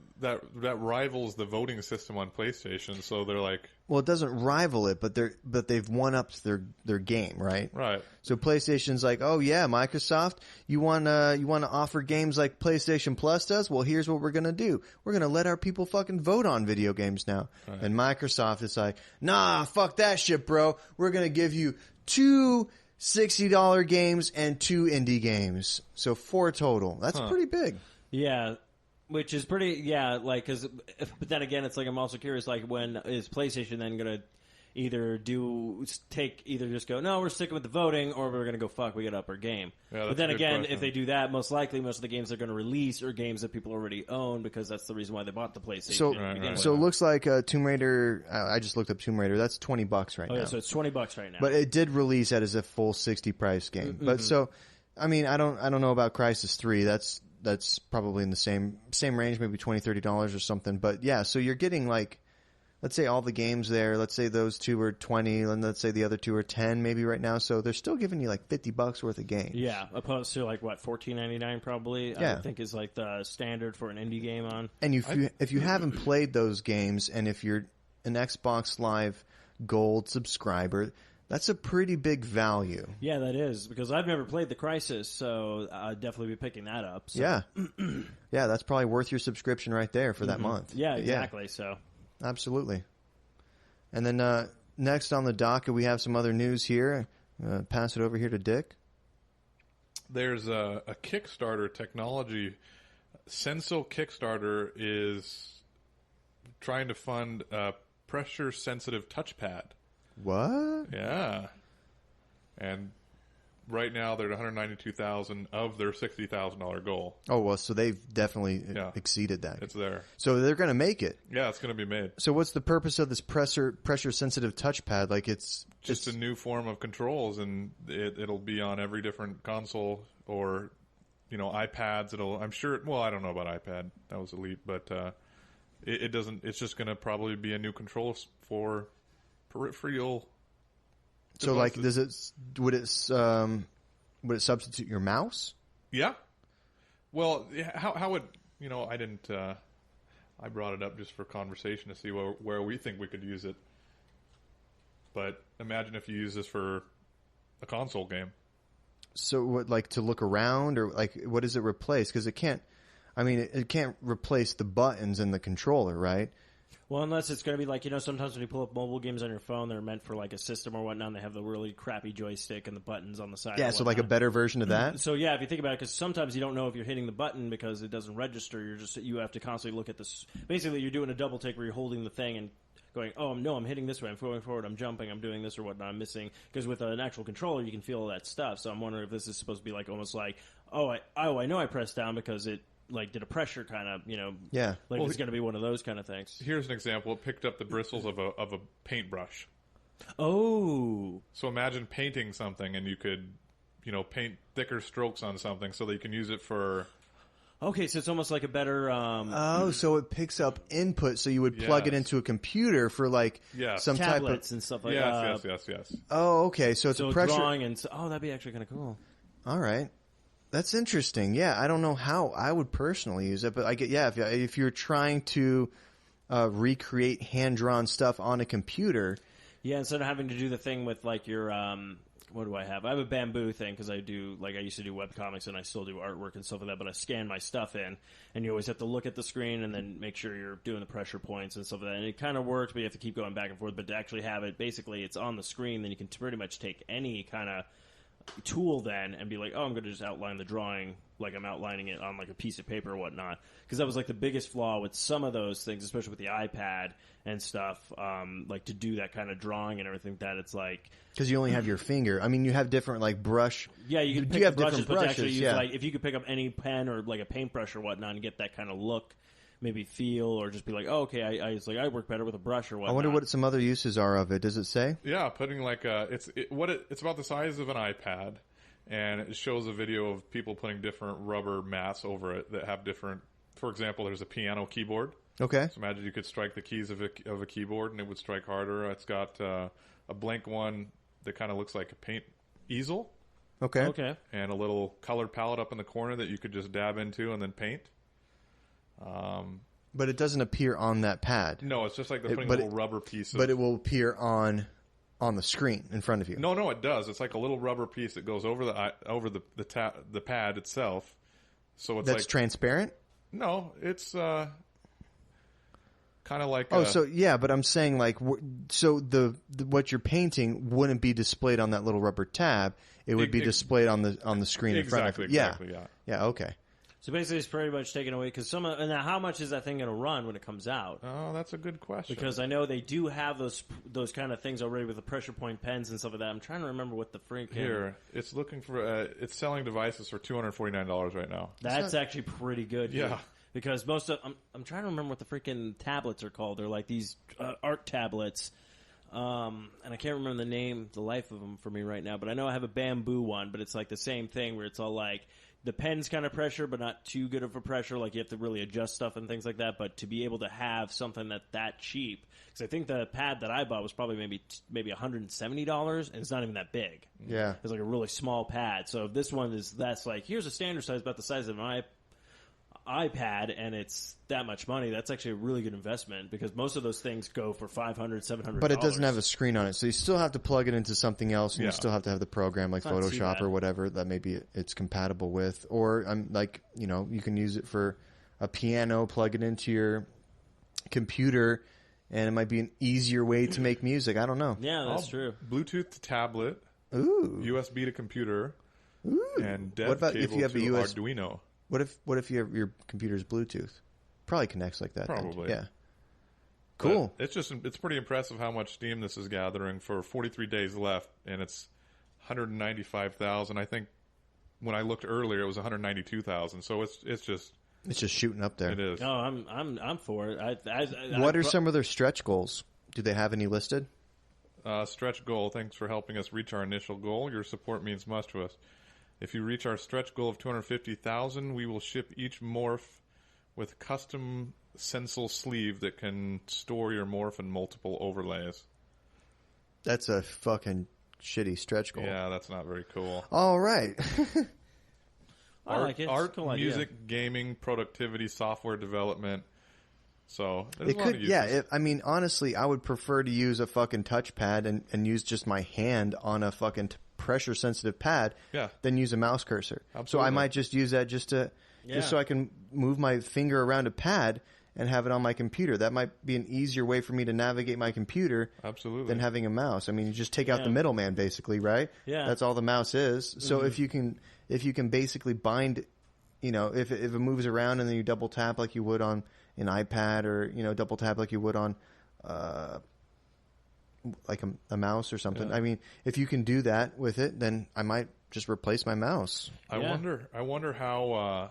rivals the voting system on PlayStation. So they're like, well, it doesn't rival it, but they've one upped their game, right? Right. So PlayStation's like, oh yeah, Microsoft, you want to offer games like PlayStation Plus does? Well, here's what we're gonna do. We're gonna let our people fucking vote on video games now. Right. And Microsoft is like, nah, fuck that shit, bro. We're gonna give you $2 $60 games and 2 indie games. So 4 total. That's pretty big. Yeah. Which is pretty, but then again, it's like, I'm also curious, like, when is PlayStation then going to either just go, no, we're sticking with the voting, or we're going to go, fuck, we got to up our game. Yeah, but then again, question. If they do that, most likely most of the games they're going to release are games that people already own, because that's the reason why they bought the PlayStation. So it looks like Tomb Raider, I just looked up Tomb Raider, that's $20 right now. Yeah, so it's $20 right now. But it did release as a full 60 price game. Mm-hmm. But so, I mean, I don't know about Crysis 3, that's probably in the same range, maybe $20-$30 or something. But yeah, so you're getting like, let's say all the games there, let's say those 2 are 20, and let's say the other 2 are 10 maybe right now. So they're still giving you like $50 worth of games. Yeah, opposed to like what, $14.99 probably. Yeah. I think is like the standard for an indie game on. And if you haven't played those games, and if you're an Xbox Live Gold subscriber, that's a pretty big value. Yeah, that is, because I've never played the Crysis, so I'd definitely be picking that up. So. Yeah. Yeah, that's probably worth your subscription right there for that month. Yeah, exactly. Yeah. So, absolutely. And then next on the docket, we have some other news here. Pass it over here to Dick. There's a Kickstarter technology. Senso Kickstarter is trying to fund a pressure-sensitive touchpad. What? Yeah. And right now they're at $192,000 of their $60,000 goal. Oh, well, so they've definitely exceeded that. It's there. So they're going to make it. Yeah, it's going to be made. So what's the purpose of this pressure-sensitive touchpad? Like it's a new form of controls, and it'll be on every different console or, iPads. I'm sure. Well, I don't know about iPad. That was Elite, but it doesn't. It's just going to probably be a new control for peripheral. So, devices. Would it substitute your mouse? Yeah. Well, how would I didn't. I brought it up just for conversation to see where we think we could use it. But imagine if you use this for a console game. So, what, like to look around, or like what does it replace? Because it can't. I mean, it can't replace the buttons and the controller, right? Well, unless it's going to be like, sometimes when you pull up mobile games on your phone, they're meant for like a system or whatnot, and they have the really crappy joystick and the buttons on the side. Yeah, so like a better version of that? So yeah, if you think about it, because sometimes you don't know if you're hitting the button because it doesn't register. You have to constantly look at this. Basically, you're doing a double take where you're holding the thing and going, oh, no, I'm hitting this way, I'm going forward, I'm jumping, I'm doing this or whatnot, I'm missing. Because with an actual controller, you can feel all that stuff. So I'm wondering if this is supposed to be like almost like, I know I pressed down because it did a pressure kind of, Yeah. like it's going to be one of those kind of things. Here's an example. It picked up the bristles of a paintbrush. Oh. So imagine painting something, and you could, paint thicker strokes on something so that you can use it for... Okay, so it's almost like a better... so it picks up input, so you would plug it into a computer for some tablets type of... and stuff like that. Yes. Oh, okay, so it's a pressure... drawing and... that'd be actually kind of cool. All right. That's interesting. Yeah, I don't know how I would personally use it, but I get, if you're trying to recreate hand-drawn stuff on a computer... Yeah, instead of having to do the thing with your... what do I have? I have a bamboo thing because I do, I used to do webcomics and I still do artwork and stuff like that, but I scan my stuff in and you always have to look at the screen and then make sure you're doing the pressure points and stuff like that. And it kind of works, but you have to keep going back and forth. But to actually have it, basically, it's on the screen, then you can pretty much take any kind of tool then and be like, oh, I'm going to just outline the drawing like I'm outlining it on a piece of paper or whatnot. Because that was the biggest flaw with some of those things, especially with the iPad and stuff, to do that kind of drawing and everything that it's because you only have your finger. I mean, you have different brush. Yeah, you can pick you have brushes, different brushes. But to actually use if you could pick up any pen or a paintbrush or whatnot and get that kind of look, maybe feel, or just be oh, okay, I work better with a brush or whatnot. I wonder what some other uses are of it. Does it say? Yeah, putting it's about the size of an iPad, and it shows a video of people putting different rubber mats over it that have different. For example, there's a piano keyboard. Okay. So imagine you could strike the keys of a keyboard and it would strike harder. It's got a blank one that kind of looks like a paint easel. Okay. And a little colored palette up in the corner that you could just dab into and then paint. But it doesn't appear on that pad. No, it's just like they're putting little rubber pieces. But it will appear on the screen in front of you. No, it does. It's like a little rubber piece that goes over the pad itself. So it's that's transparent? No, it's kind of like. But I'm saying the what you're painting wouldn't be displayed on that little rubber tab. It would be displayed on the screen in front of you. Exactly. Yeah. Okay. So basically, it's pretty much taken away because and now how much is that thing going to run when it comes out? Oh, that's a good question. Because I know they do have those kind of things already with the pressure point pens and stuff like that. I'm trying to remember what the freaking here. It's looking for. It's selling devices for $249 right now. That's actually pretty good. Yeah. Because most of I'm trying to remember what the freaking tablets are called. They're like these art tablets. And I can't remember the life of them for me right now. But I know I have a bamboo one, but it's the same thing where it's all the pen's kind of pressure, but not too good of a pressure. You have to really adjust stuff and things like that. But to be able to have something that cheap, because I think the pad that I bought was probably maybe $170, and it's not even that big. Yeah, it's a really small pad. So if this one that's here's a standard size, about the size of an iPad, and it's that much money. That's actually a really good investment because most of those things go for $500, $700. But it doesn't have a screen on it, so you still have to plug it into something else, and you still have to have the program like Photoshop or whatever that maybe it's compatible with. Or you can use it for a piano, plug it into your computer, and it might be an easier way to make music. I don't know. Yeah, that's true. Bluetooth to tablet. Ooh. USB to computer. Ooh. And dev what about cable if you have to Arduino. What if your computer's Bluetooth? Probably connects like that. Probably. Then. Yeah. Cool. But it's pretty impressive how much steam this is gathering for 43 days left, and it's 195,000. I think when I looked earlier, it was 192,000. So it's just shooting up there. It is. No, I'm for it. What are some of their stretch goals? Do they have any listed? Stretch goal. Thanks for helping us reach our initial goal. Your support means much to us. If you reach our stretch goal of 250,000, we will ship each morph with custom stencil sleeve that can store your morph in multiple overlays. That's a fucking shitty stretch goal. Yeah, that's not very cool. All right. I like it. Art, cool music, idea. Gaming, productivity, software development. So it could, honestly, I would prefer to use a fucking touchpad and use just my hand on a fucking pressure sensitive pad than use a mouse cursor. Absolutely. So I might just use that just so I can move my finger around a pad and have it on my computer. That might be an easier way for me to navigate my computer than having a mouse. I mean, you just take out the middleman basically, right? Yeah. That's all the mouse is. So if you can basically bind, if it moves around and then you double tap like you would on an iPad or, double tap like you would on like a mouse or something. Yeah. I mean, if you can do that with it, then I might just replace my mouse. I wonder how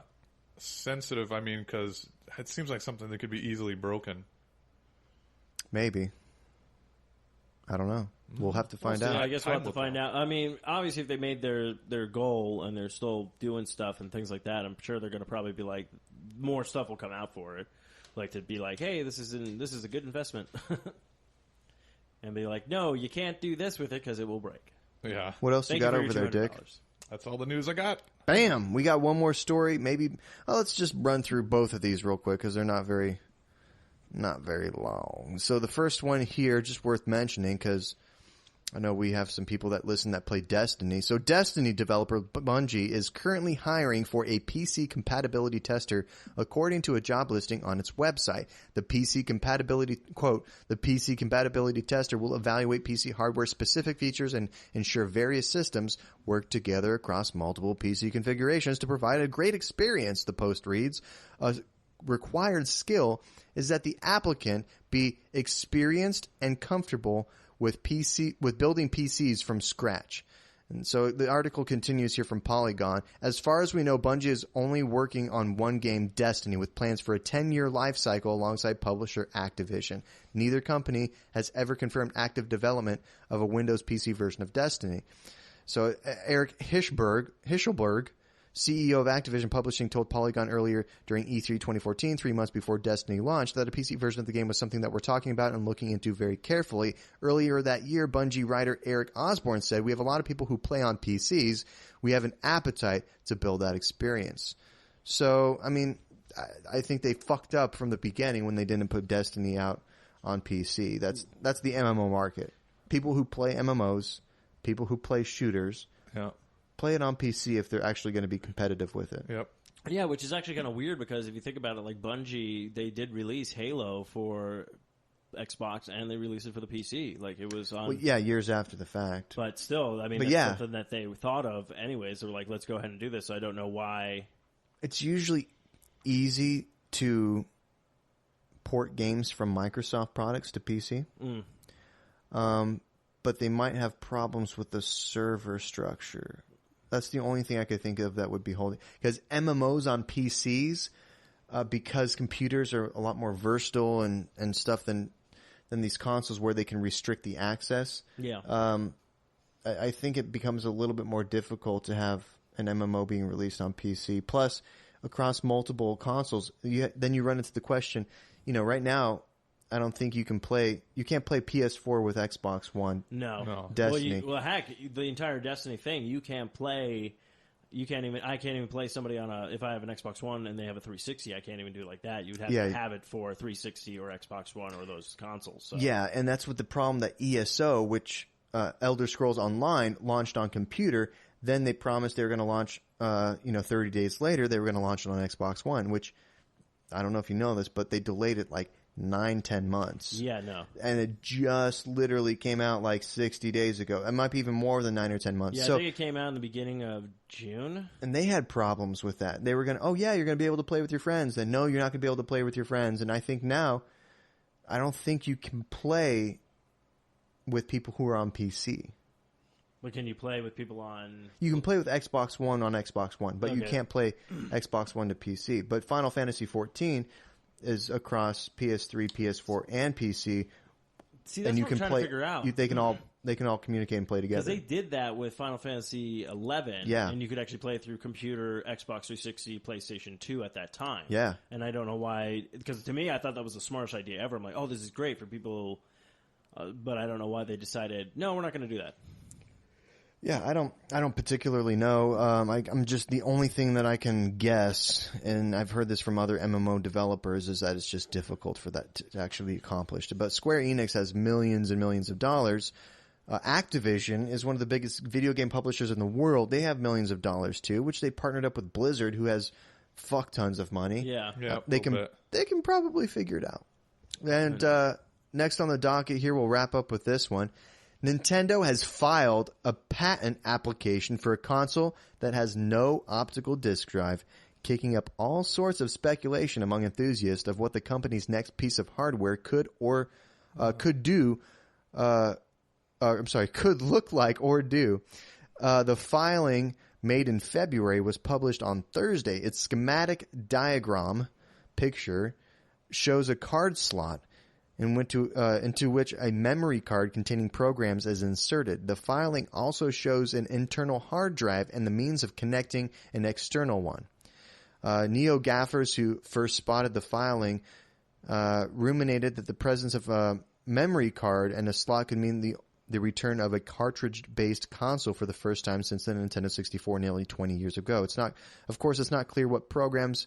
sensitive? I mean, because it seems like something that could be easily broken. Maybe. I don't know. We'll have to find out. I guess we'll have to find out. I mean, obviously, if they made their goal and they're still doing stuff and things like that, I'm sure they're going to probably be like, more stuff will come out for it. Like to be like, hey, this is a good investment. And be like, no, you can't do this with it because it will break. Yeah. What else you got over there, Dick? That's all the news I got. Bam! We got one more story. Maybe let's just run through both of these real quick because they're not very long. So the first one here, just worth mentioning because I know we have some people that listen that play Destiny. So Destiny developer Bungie is currently hiring for a PC compatibility tester according to a job listing on its website. The PC compatibility, quote, the PC compatibility tester will evaluate PC hardware specific features and ensure various systems work together across multiple PC configurations to provide a great experience, the post reads. A required skill is that the applicant be experienced and comfortable with building PCs from scratch. And so the article continues here from Polygon. As far as we know, Bungie is only working on one game, Destiny, with plans for a 10-year life cycle alongside publisher Activision. Neither company has ever confirmed active development of a Windows PC version of Destiny. So Eric Hischelberg, CEO of Activision Publishing, told Polygon earlier during E3 2014, 3 months before Destiny launched, that a PC version of the game was something that we're talking about and looking into very carefully. Earlier that year, Bungie writer Eric Osborne said, "We have a lot of people who play on PCs. We have an appetite to build that experience." So, I mean, I think they fucked up from the beginning when they didn't put Destiny out on PC. That's the MMO market. People who play MMOs, people who play shooters. Yeah. Play it on PC if they're actually going to be competitive with it. Yep. Yeah, which is actually kind of weird because if you think about it, like Bungie, they did release Halo for Xbox and they released it for the PC. Like it was on. Well, yeah, years after the fact. But still, I mean, that's something that they thought of anyways. They were like, let's go ahead and do this. So I don't know why. It's usually easy to port games from Microsoft products to PC. But they might have problems with the server structure. That's the only thing I could think of that would be holding. Because MMOs on PCs, because computers are a lot more versatile and stuff than these consoles where they can restrict the access. Yeah. I think it becomes a little bit more difficult to have an MMO being released on PC. Plus, across multiple consoles, then you run into the question, right now, I don't think you can't play PS4 with Xbox One. No. Destiny. Well, heck, the entire Destiny thing, I can't even play somebody if I have an Xbox One and they have a 360, I can't even do it like that. You'd have to have it for 360 or Xbox One or those consoles. So. Yeah, and that's what the problem that ESO, which Elder Scrolls Online launched on computer, then they promised they were going to launch 30 days later, they were going to launch it on Xbox One, which I don't know if you know this, but they delayed it like 9-10 months. Yeah, no. And it just literally came out like 60 days ago. It might be even more than 9 or 10 months. Yeah, so, I think it came out in the beginning of June. And they had problems with that. They were going to, you're going to be able to play with your friends. Then, no, you're not going to be able to play with your friends. And I think now, I don't think you can play with people who are on PC. But can you play with people on... You can play with Xbox One on Xbox One, but you can't play Xbox One to PC. But Final Fantasy XIV is across PS3, PS4, and PC. See, that's what I'm trying to figure out. They can all communicate and play together. Because they did that with Final Fantasy 11, and you could actually play it through computer, Xbox 360, PlayStation 2 at that time. Yeah. And I don't know why, because to me, I thought that was the smartest idea ever. I'm like, oh, this is great for people, but I don't know why they decided, no, we're not going to do that. Yeah, I don't particularly know. I'm just, the only thing that I can guess, and I've heard this from other MMO developers, is that it's just difficult for that to actually be accomplished. But Square Enix has millions and millions of dollars. Activision is one of the biggest video game publishers in the world. They have millions of dollars too, which they partnered up with Blizzard, who has fuck tons of money. Yeah, they can probably figure it out. And next on the docket here, we'll wrap up with this one. Nintendo has filed a patent application for a console that has no optical disc drive, kicking up all sorts of speculation among enthusiasts of what the company's next piece of hardware could look like or do. The filing made in February, was published on Thursday. Its schematic diagram picture shows a card slot into which a memory card containing programs is inserted. The filing also shows an internal hard drive and the means of connecting an external one. Neo-gaffers who first spotted the filing ruminated that the presence of a memory card and a slot could mean the return of a cartridge-based console for the first time since the Nintendo 64 nearly 20 years ago. It's not clear what programs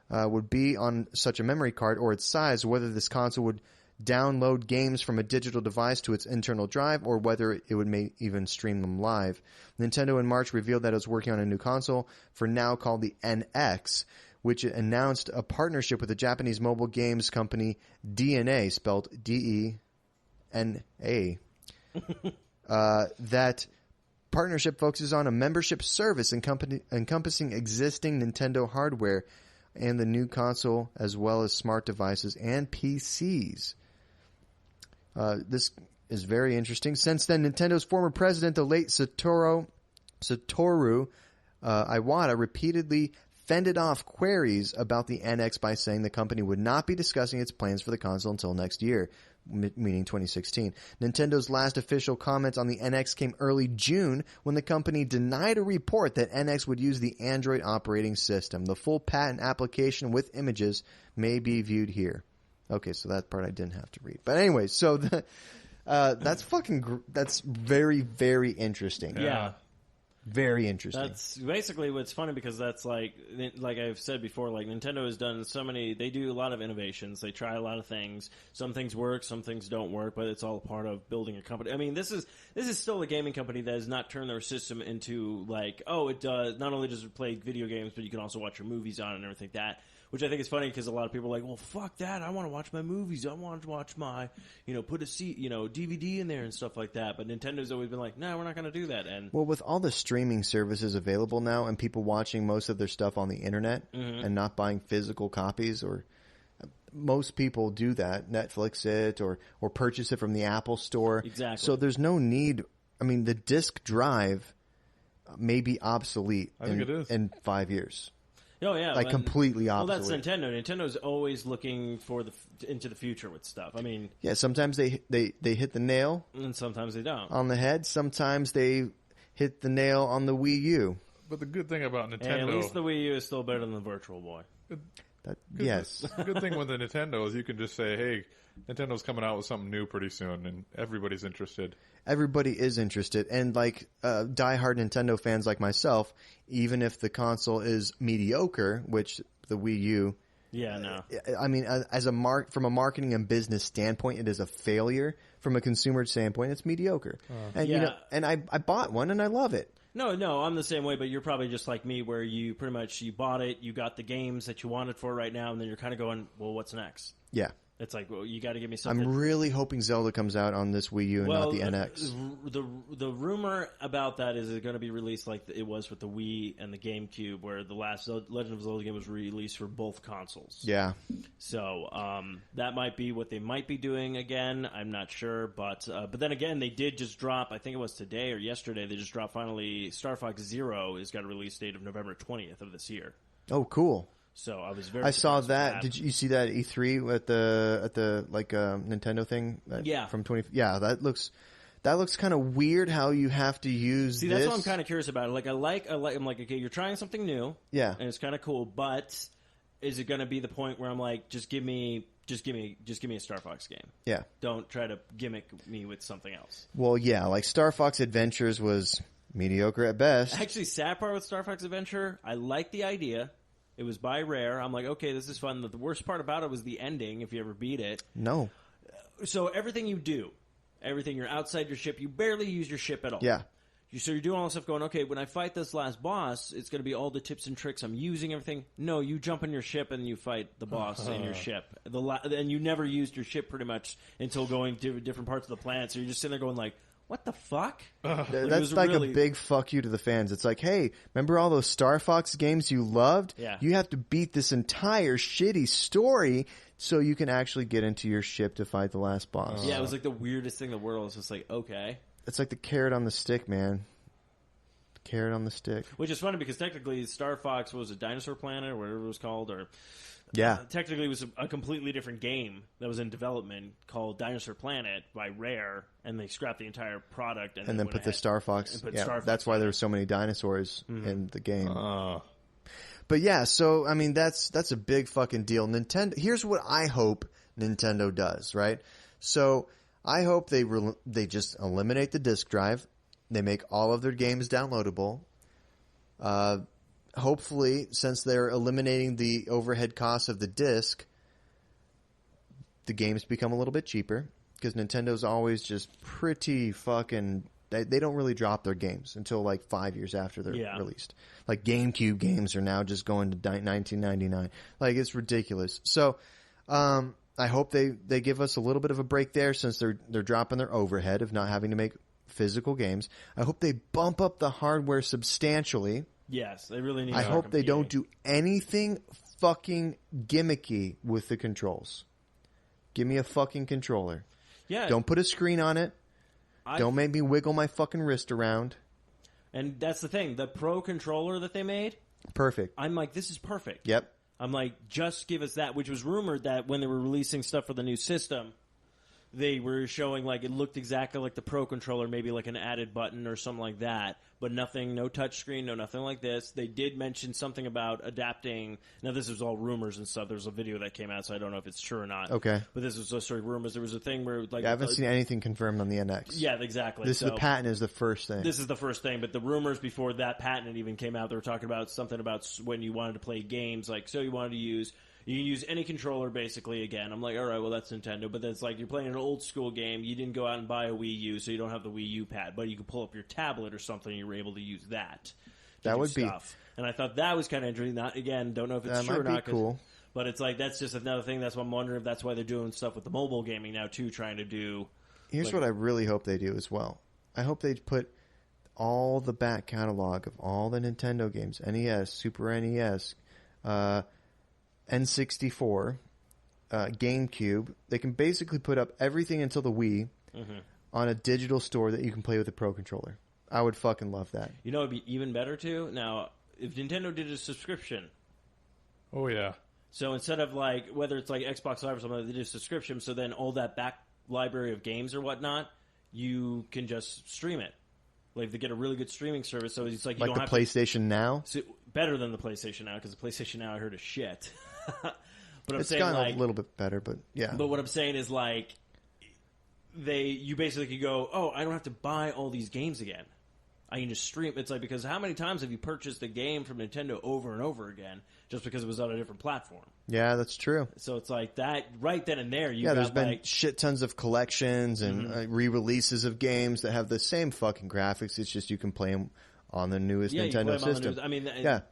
would be on such a memory card or its size, whether this console would download games from a digital device to its internal drive, or whether it would even stream them live. Nintendo in March revealed that it was working on a new console, for now called the NX, which announced a partnership with the Japanese mobile games company DNA, spelled D-E-N-A. That partnership focuses on a membership service encompassing existing Nintendo hardware and the new console, as well as smart devices and PCs. This is very interesting. Since then, Nintendo's former president, the late Satoru Iwata, repeatedly fended off queries about the NX by saying the company would not be discussing its plans for the console until next year, meaning 2016. Nintendo's last official comments on the NX came early June when the company denied a report that NX would use the Android operating system. The full patent application with images may be viewed here. Okay, so that part I didn't have to read. But anyway, so that's very, very interesting. Yeah. Very interesting. That's basically what's funny, because that's like I've said before, like Nintendo has done they do a lot of innovations. They try a lot of things. Some things work, some things don't work, but it's all a part of building a company. I mean, this is still a gaming company that has not turned their system into like, oh, it does, not only does it play video games, but you can also watch your movies on it and everything like that. Which I think is funny, because a lot of people are like, well, fuck that. I want to watch my movies. I want to watch my, put a DVD in there and stuff like that. But Nintendo's always been like, no, we're not going to do that. And well, with all the streaming services available now and people watching most of their stuff on the internet and not buying physical copies, or most people do that, Netflix it or purchase it from the Apple Store. Exactly. So there's no need. I mean, the disc drive may be obsolete in 5 years. Oh yeah, like completely obsolete. Well, that's Nintendo. Nintendo's always looking for into the future with stuff. I mean, yeah. Sometimes they hit the nail, and sometimes they don't on the head. Sometimes they hit the nail on the Wii U. But the good thing about Nintendo, at least the Wii U is still better than the Virtual Boy. Yes. The good thing with the Nintendo is you can just say, hey, Nintendo's coming out with something new pretty soon, and everybody's interested. Everybody is interested, and like diehard Nintendo fans like myself, even if the console is mediocre, which the Wii U, yeah, no, I mean, from a marketing and business standpoint, it is a failure. From a consumer standpoint, it's mediocre. And yeah. And I bought one and I love it. No, I'm the same way, but you're probably just like me, where you pretty much you bought it, you got the games that you wanted for right now, and then you're kind of going, well, what's next? Yeah. It's like, well, you got to give me something. I'm really hoping Zelda comes out on this Wii U and not the NX. The rumor about that is it's going to be released like it was with the Wii and the GameCube, where the last Legend of Zelda game was released for both consoles. Yeah. So that might be what they might be doing again. I'm not sure, but then again, they did just drop. I think it was today or yesterday. They just dropped finally. Star Fox Zero has got a release date of November 20th of this year. Oh, cool. So I was very. I saw that. Did you see that at E3 at the Nintendo thing? Yeah. From 20. Yeah, that looks kind of weird. How you have to use. See, this. that's what I'm kind of curious about. Like, I'm like, okay, you're trying something new. Yeah. And it's kind of cool, but is it going to be the point where I'm like, just give me a Star Fox game? Yeah. Don't try to gimmick me with something else. Well, yeah, like Star Fox Adventures was mediocre at best. Actually, sad part with Star Fox Adventure, I like the idea. It was by Rare. I'm like, okay, this is fun. The worst part about it was the ending, if you ever beat it. No. So everything you do, you're outside your ship, you barely use your ship at all. Yeah. So you're doing all this stuff going, okay, when I fight this last boss, it's going to be all the tips and tricks I'm using, everything. No, you jump in your ship and you fight the boss in your ship. And you never used your ship pretty much until going to different parts of the planet. So you're just sitting there going like, what the fuck? That's like really... a big fuck you to the fans. It's like, hey, remember all those Star Fox games you loved? Yeah. You have to beat this entire shitty story so you can actually get into your ship to fight the last boss. Yeah, it was like the weirdest thing in the world. It's just like, okay. It's like the carrot on the stick, man. Carrot on the stick. Which is funny because technically Star Fox was a Dinosaur Planet or whatever it was called, or technically it was a completely different game that was in development called Dinosaur Planet by Rare, and they scrapped the entire product and then put the Star Fox. That's why there were so many dinosaurs in the game. But yeah, so I mean that's a big fucking deal. Nintendo. Here's what I hope Nintendo does. Right. So I hope they just eliminate the disk drive. They make all of their games downloadable. Hopefully, since they're eliminating the overhead costs of the disc, the games become a little bit cheaper. Because Nintendo's always just pretty fucking... They don't really drop their games until like 5 years after they're released. Like GameCube games are now just going to $19.99. Like, it's ridiculous. So, I hope they give us a little bit of a break there since they're dropping their overhead of not having to make physical games. I hope they bump up the hardware substantially. Yes, they really need to I hope they don't do anything fucking gimmicky with the controls. Give me a fucking controller. Yeah. Don't put a screen on it. Don't make me wiggle my fucking wrist around. And that's the thing. The Pro controller that they made, perfect. I'm like, this is perfect. Yep. I'm like, just give us that, which was rumored that when they were releasing stuff for the new system, they were showing like it looked exactly like the Pro controller, maybe like an added button or something like that, but nothing, no touchscreen, nothing like this. They did mention something about adapting. Now this is all rumors and stuff. There's a video that came out, so I don't know if it's true or not. Okay. But this was just sort of rumors. There was a thing where like I haven't seen anything confirmed on the NX. Yeah, exactly. The patent is the first thing. This is the first thing, but the rumors before that patent even came out, they were talking about something about when you wanted to play games, like so you wanted to use. You can use any controller, basically, again. I'm like, all right, well, that's Nintendo. But then it's like you're playing an old-school game. You didn't go out and buy a Wii U, so you don't have the Wii U pad. But you can pull up your tablet or something, and you're able to use that. That would be... And I thought that was kind of interesting. Not, again, don't know if it's true or not. That might be cool. But it's like, that's just another thing. That's why I'm wondering if that's why they're doing stuff with the mobile gaming now, too, trying to do... Here's what I really hope they do as well. I hope they put all the back catalog of all the Nintendo games, NES, Super NES, N64, GameCube. They can basically put up everything until the Wii on a digital store that you can play with a Pro controller. I would fucking love that. You know, it'd be even better too. Now, if Nintendo did a subscription. Oh yeah. So instead of like whether it's like Xbox Live or something, they did a subscription. So then all that back library of games or whatnot, you can just stream it. Like they get a really good streaming service. So it's like you don't have PlayStation Now. So better than the PlayStation Now because the PlayStation Now I heard is shit. But I'm it's saying gotten like a little bit better, but yeah. But what I'm saying is like you basically could go, oh, I don't have to buy all these games again. I can just stream. It's like, because how many times have you purchased a game from Nintendo over and over again just because it was on a different platform? Yeah, that's true. So it's like that right then and there. There's been shit tons of collections and re-releases of games that have the same fucking graphics. It's just you can play them on the newest Nintendo system.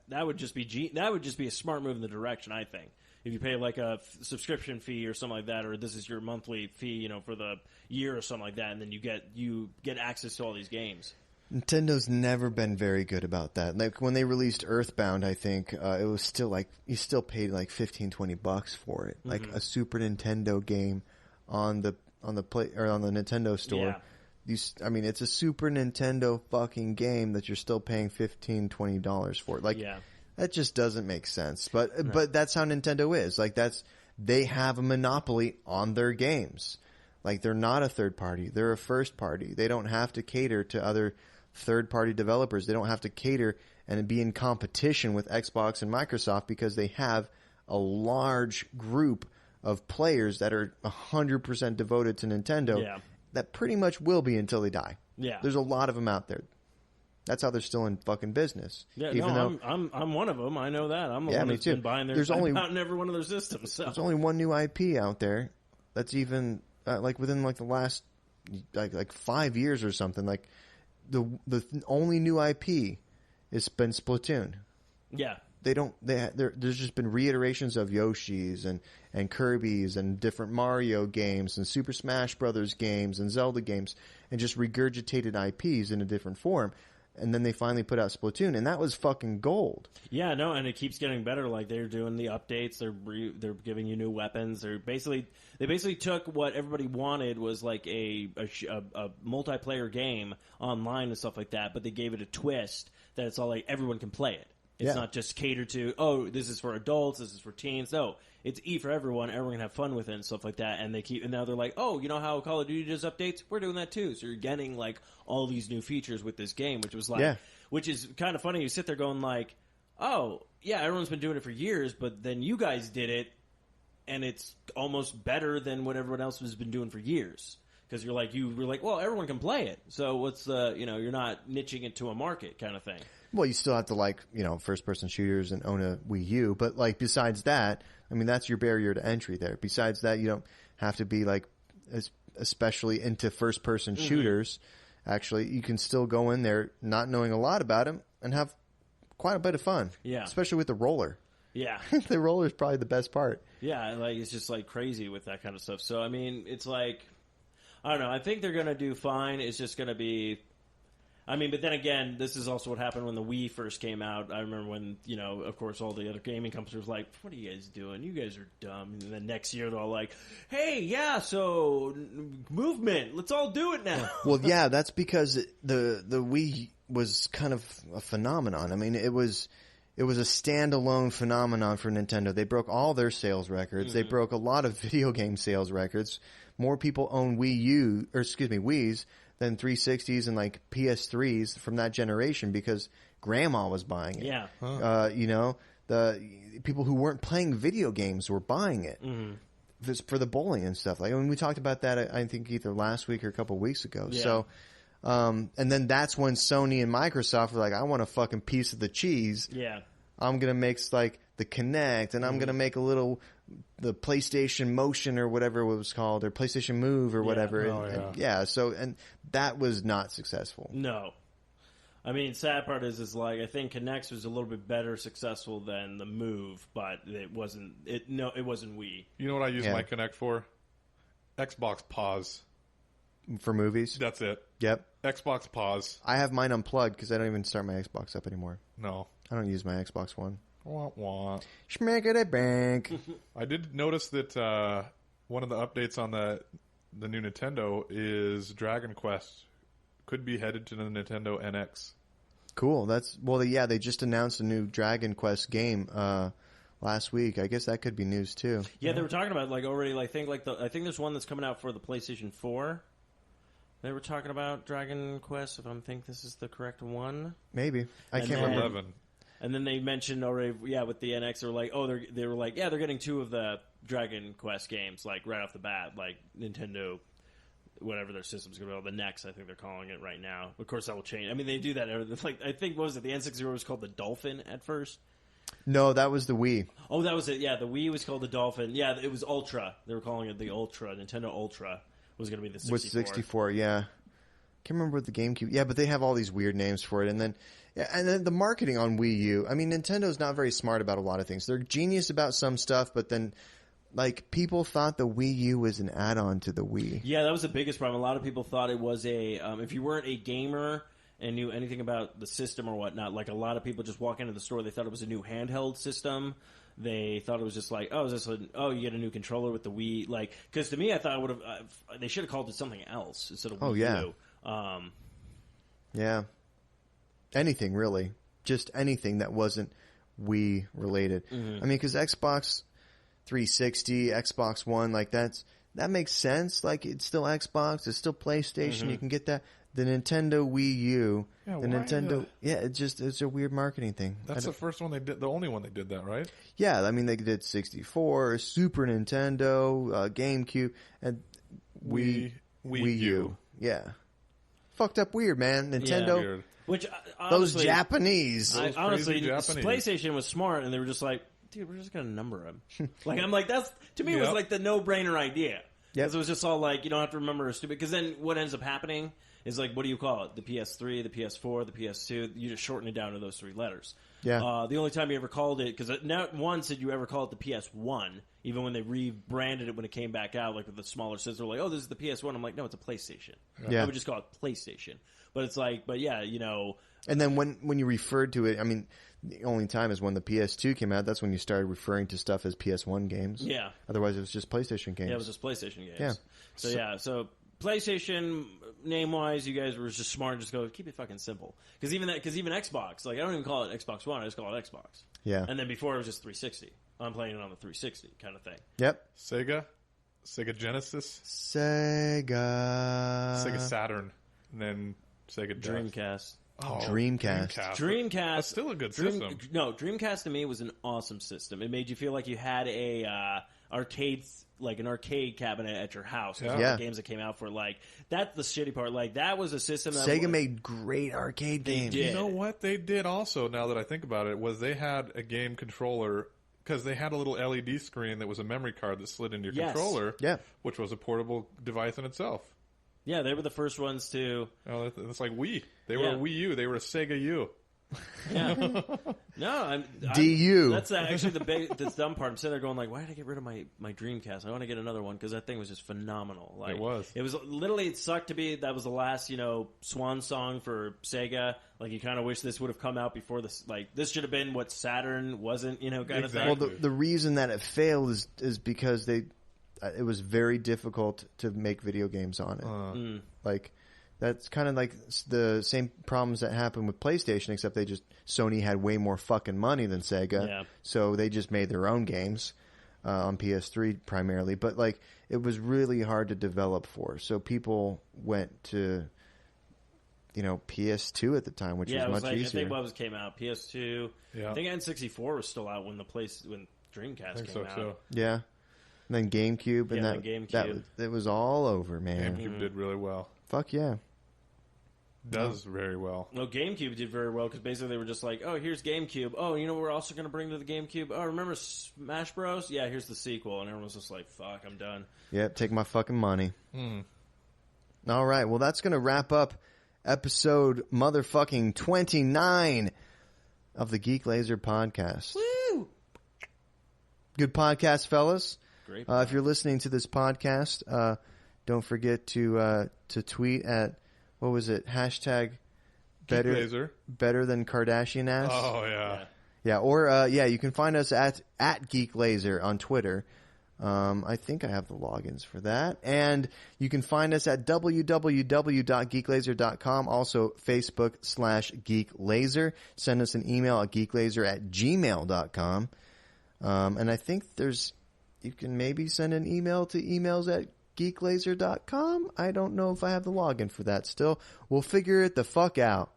That would just be a smart move in the direction, I think. If you pay like a subscription fee or something like that, or this is your monthly fee, for the year or something like that, and then you get access to all these games. Nintendo's never been very good about that. Like when they released Earthbound, I think it was still like you still paid like $15-$20 for it, like a Super Nintendo game on the Nintendo store. Yeah. It's a Super Nintendo fucking game that you're still paying $15-$20 for. Like, that just doesn't make sense. But that's how Nintendo is. Like they have a monopoly on their games. Like they're not a third party; they're a first party. They don't have to cater to other third-party developers. They don't have to cater and be in competition with Xbox and Microsoft because they have a large group of players that are 100% devoted to Nintendo that pretty much will be until they die. Yeah. There's a lot of them out there. That's how they're still in fucking business. Yeah, I'm one of them. I know that. I'm the one that's been buying their out in every one of their systems. So. There's only one new IP out there that's even within like the last like 5 years or something. Like the only new IP has been Splatoon. Yeah. There's just been reiterations of Yoshi's and Kirby's and different Mario games and Super Smash Brothers games and Zelda games and just regurgitated IPs in a different form. and then they finally put out Splatoon, and that was fucking gold. Yeah, no, and it keeps getting better. Like they're doing the updates, they're giving you new weapons. They basically took what everybody wanted was like a multiplayer game online and stuff like that, but they gave it a twist that it's all like everyone can play it. It's not just catered to, oh, this is for adults, this is for teens. No, it's for everyone. Everyone can have fun with it and stuff like that. And and now they're like, oh, you know how Call of Duty does updates? We're doing that too. So you're getting like all these new features with this game, which was like, which is kind of funny. You sit there going like, oh, yeah, everyone's been doing it for years, but then you guys did it, and it's almost better than what everyone else has been doing for years. Because you were like, well, everyone can play it. So what's you're not niching it to a market kind of thing. Well, you still have to first-person shooters and own a Wii U. But, besides that, I mean, that's your barrier to entry there. Besides that, you don't have to be, especially into first-person shooters. Actually, you can still go in there not knowing a lot about them and have quite a bit of fun. Yeah. Especially with the roller. Yeah. The roller is probably the best part. Yeah, it's just, crazy with that kind of stuff. So, I mean, it's I don't know. I think they're going to do fine. It's just going to be... I mean, but then again, this is also what happened when the Wii first came out. I remember when, of course, all the other gaming companies were like, what are you guys doing? You guys are dumb. And then next year, they're all like, hey, yeah, so movement. Let's all do it now. Well, yeah, that's because the Wii was kind of a phenomenon. I mean, it was a standalone phenomenon for Nintendo. They broke all their sales records. Mm-hmm. They broke a lot of video game sales records. More people own Wii's than 360s and PS3s from that generation because grandma was buying it. Yeah. The people who weren't playing video games were buying it for the bowling and stuff. When we talked about that, I think either last week or a couple of weeks ago. Yeah. So, and then that's when Sony and Microsoft were like, I want a fucking piece of the cheese. Yeah. I'm going to make the Kinect and I'm going to make the PlayStation Motion or whatever it was called, or PlayStation Move or whatever. And that was not successful. No. I mean, sad part is I think Kinect was a little bit better successful than the Move, but it wasn't Wii. You know what I use my Kinect for? Xbox Pause. For movies? That's it. Yep. Xbox Pause. I have mine unplugged because I don't even start my Xbox up anymore. No. I don't use my Xbox One. Wah, wah. Schmackity bank. I did notice that one of the updates on the new Nintendo is Dragon Quest could be headed to the Nintendo NX. Cool. They just announced a new Dragon Quest game last week. I guess that could be news too. Yeah, they were talking about already. I think there's one that's coming out for the PlayStation 4. They were talking about Dragon Quest. If I think this is the correct one, maybe I can't remember. 11. And then they mentioned already, with the NX, they're getting 2 of the Dragon Quest games, right off the bat, Nintendo, whatever their system's going to be, the Next, I think they're calling it right now. Of course, that will change. I mean, they do that. I think, what was it, the N64 was called the Dolphin at first? No, that was the Wii. Oh, that was it. Yeah, the Wii was called the Dolphin. Yeah, it was Ultra. They were calling it the Ultra. Nintendo Ultra was going to be the 64. With 64, yeah. Can't remember what the GameCube. Yeah, but they have all these weird names for it, and then the marketing on Wii U. I mean, Nintendo's not very smart about a lot of things. They're genius about some stuff, but then people thought the Wii U was an add-on to the Wii. Yeah, that was the biggest problem. A lot of people thought it was if you weren't a gamer and knew anything about the system or whatnot, a lot of people just walk into the store, they thought it was a new handheld system. They thought it was just you get a new controller with the Wii. Because to me, I thought they should have called it something else instead of Wii U. Yeah. Anything, really. Just anything that wasn't Wii related. Mm-hmm. I mean, because Xbox 360, Xbox One, that makes sense. It's still Xbox, it's still PlayStation. Mm-hmm. You can get that. The Nintendo Wii U, it's a weird marketing thing. That's the first one they did, the only one they did that, right? Yeah, I mean, they did 64, Super Nintendo, GameCube, and Wii U. Yeah. Fucked up weird, man. Nintendo. Yeah, which, honestly, those Japanese. Honestly, PlayStation was smart, and they were just like, dude, we're just going to number them. That's, to me, it was the no-brainer idea. Because it was just all you don't have to remember a stupid, because then what ends up happening is what do you call it? The PS3, the PS4, the PS2, you just shorten it down to those 3 letters. Yeah. The only time you ever called it, because not once did you ever call it the PS1, Even when they rebranded it when it came back out, like with the smaller system, like, oh, this is the PS1. I'm like, no, it's a PlayStation. Yeah. I would just call it PlayStation. But it's like, but yeah, you know. And then when you referred to it, I mean, the only time is when the PS2 came out. That's when you started referring to stuff as PS1 games. Yeah. Otherwise, it was just PlayStation games. Yeah, it was just PlayStation games. Yeah. So PlayStation name-wise, you guys were just smart and just go, keep it fucking simple. Because even Xbox, like, I don't even call it Xbox One, I just call it Xbox. Yeah. And then before it was just 360. I'm playing it on the 360 kind of thing. Yep. Sega Genesis, Sega Saturn, and then Sega Dreamcast. Oh, Dreamcast. That's still a good system. No, Dreamcast to me was an awesome system. It made you feel like you had a arcade cabinet at your house. Yeah. All the games that came out for, like, that's the shitty part. Like, that was a system that Sega made great arcade games. You know what they did also, now that I think about it, was they had a game controller, because they had a little LED screen that was a memory card that slid into your controller, which was a portable device in itself. Yeah, they were the first ones to... Oh, that's like Wii. They were a Wii U. They were a Sega U. Yeah. No, DU. That's actually the dumb part. I'm sitting there going, like, why did I get rid of my Dreamcast? I want to get another one because that thing was just phenomenal. Like, it was. It was literally, it sucked to be, that was the last, swan song for Sega. Like, you kind of wish this would have come out before this. Like, this should have been what Saturn wasn't, kind of thing. Well, the reason that it failed is because it was very difficult to make video games on it. Like, that's kind of like the same problems that happened with PlayStation, except Sony had way more fucking money than Sega, so they just made their own games on PS3 primarily. But like, it was really hard to develop for, so people went to PS2 at the time, which was much easier. I think what came out PS2. Yeah. I think N64 was still out when Dreamcast came out. So. Yeah. And then GameCube, and it was all over, man. GameCube did really well. Fuck yeah. Does very well. No, GameCube did very well because basically they were just like, oh, here's GameCube. Oh, you know what we're also going to bring to the GameCube? Oh, remember Smash Bros? Yeah, here's the sequel. And everyone was just like, fuck, I'm done. Yep, take my fucking money. All right, well, that's going to wrap up episode motherfucking 29 of the Geek Lazer podcast. Woo! Good podcast, fellas. Great. If you're listening to this podcast, don't forget to tweet at, what was it? Hashtag better than Kardashian ass. Oh yeah. Yeah, or you can find us at Geek Lazer on Twitter. I think I have the logins for that. And you can find us at www.geeklazer.com, also Facebook/Geek Lazer. Send us an email at geeklazer@gmail.com. And I think you can maybe send an email to emails@geeklazer.com. I don't know if I have the login for that still. We'll figure it the fuck out.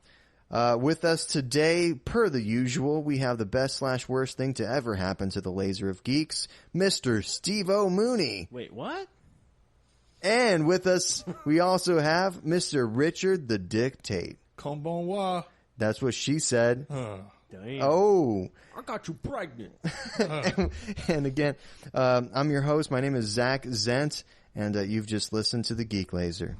With us today, per the usual, we have the best/worst thing to ever happen to the Laser of Geeks, Mr. Steve-O Mooney. Wait, what? And with us, we also have Mr. Richard the Dictate. Comme bon moi. That's what she said. Damn. Oh. I got you pregnant. And again, I'm your host. My name is Zach Zent, and you've just listened to the Geek Lazer.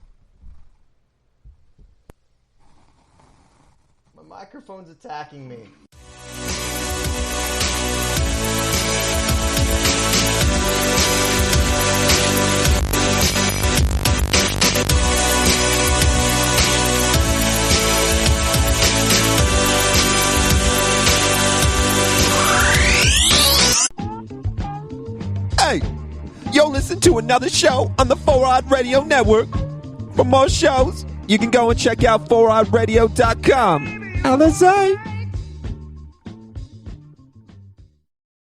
My microphone's attacking me. Hey, you'll listen to another show on the 4-Odd Radio Network. For more shows, you can go and check out 4oddradio.com. How they say?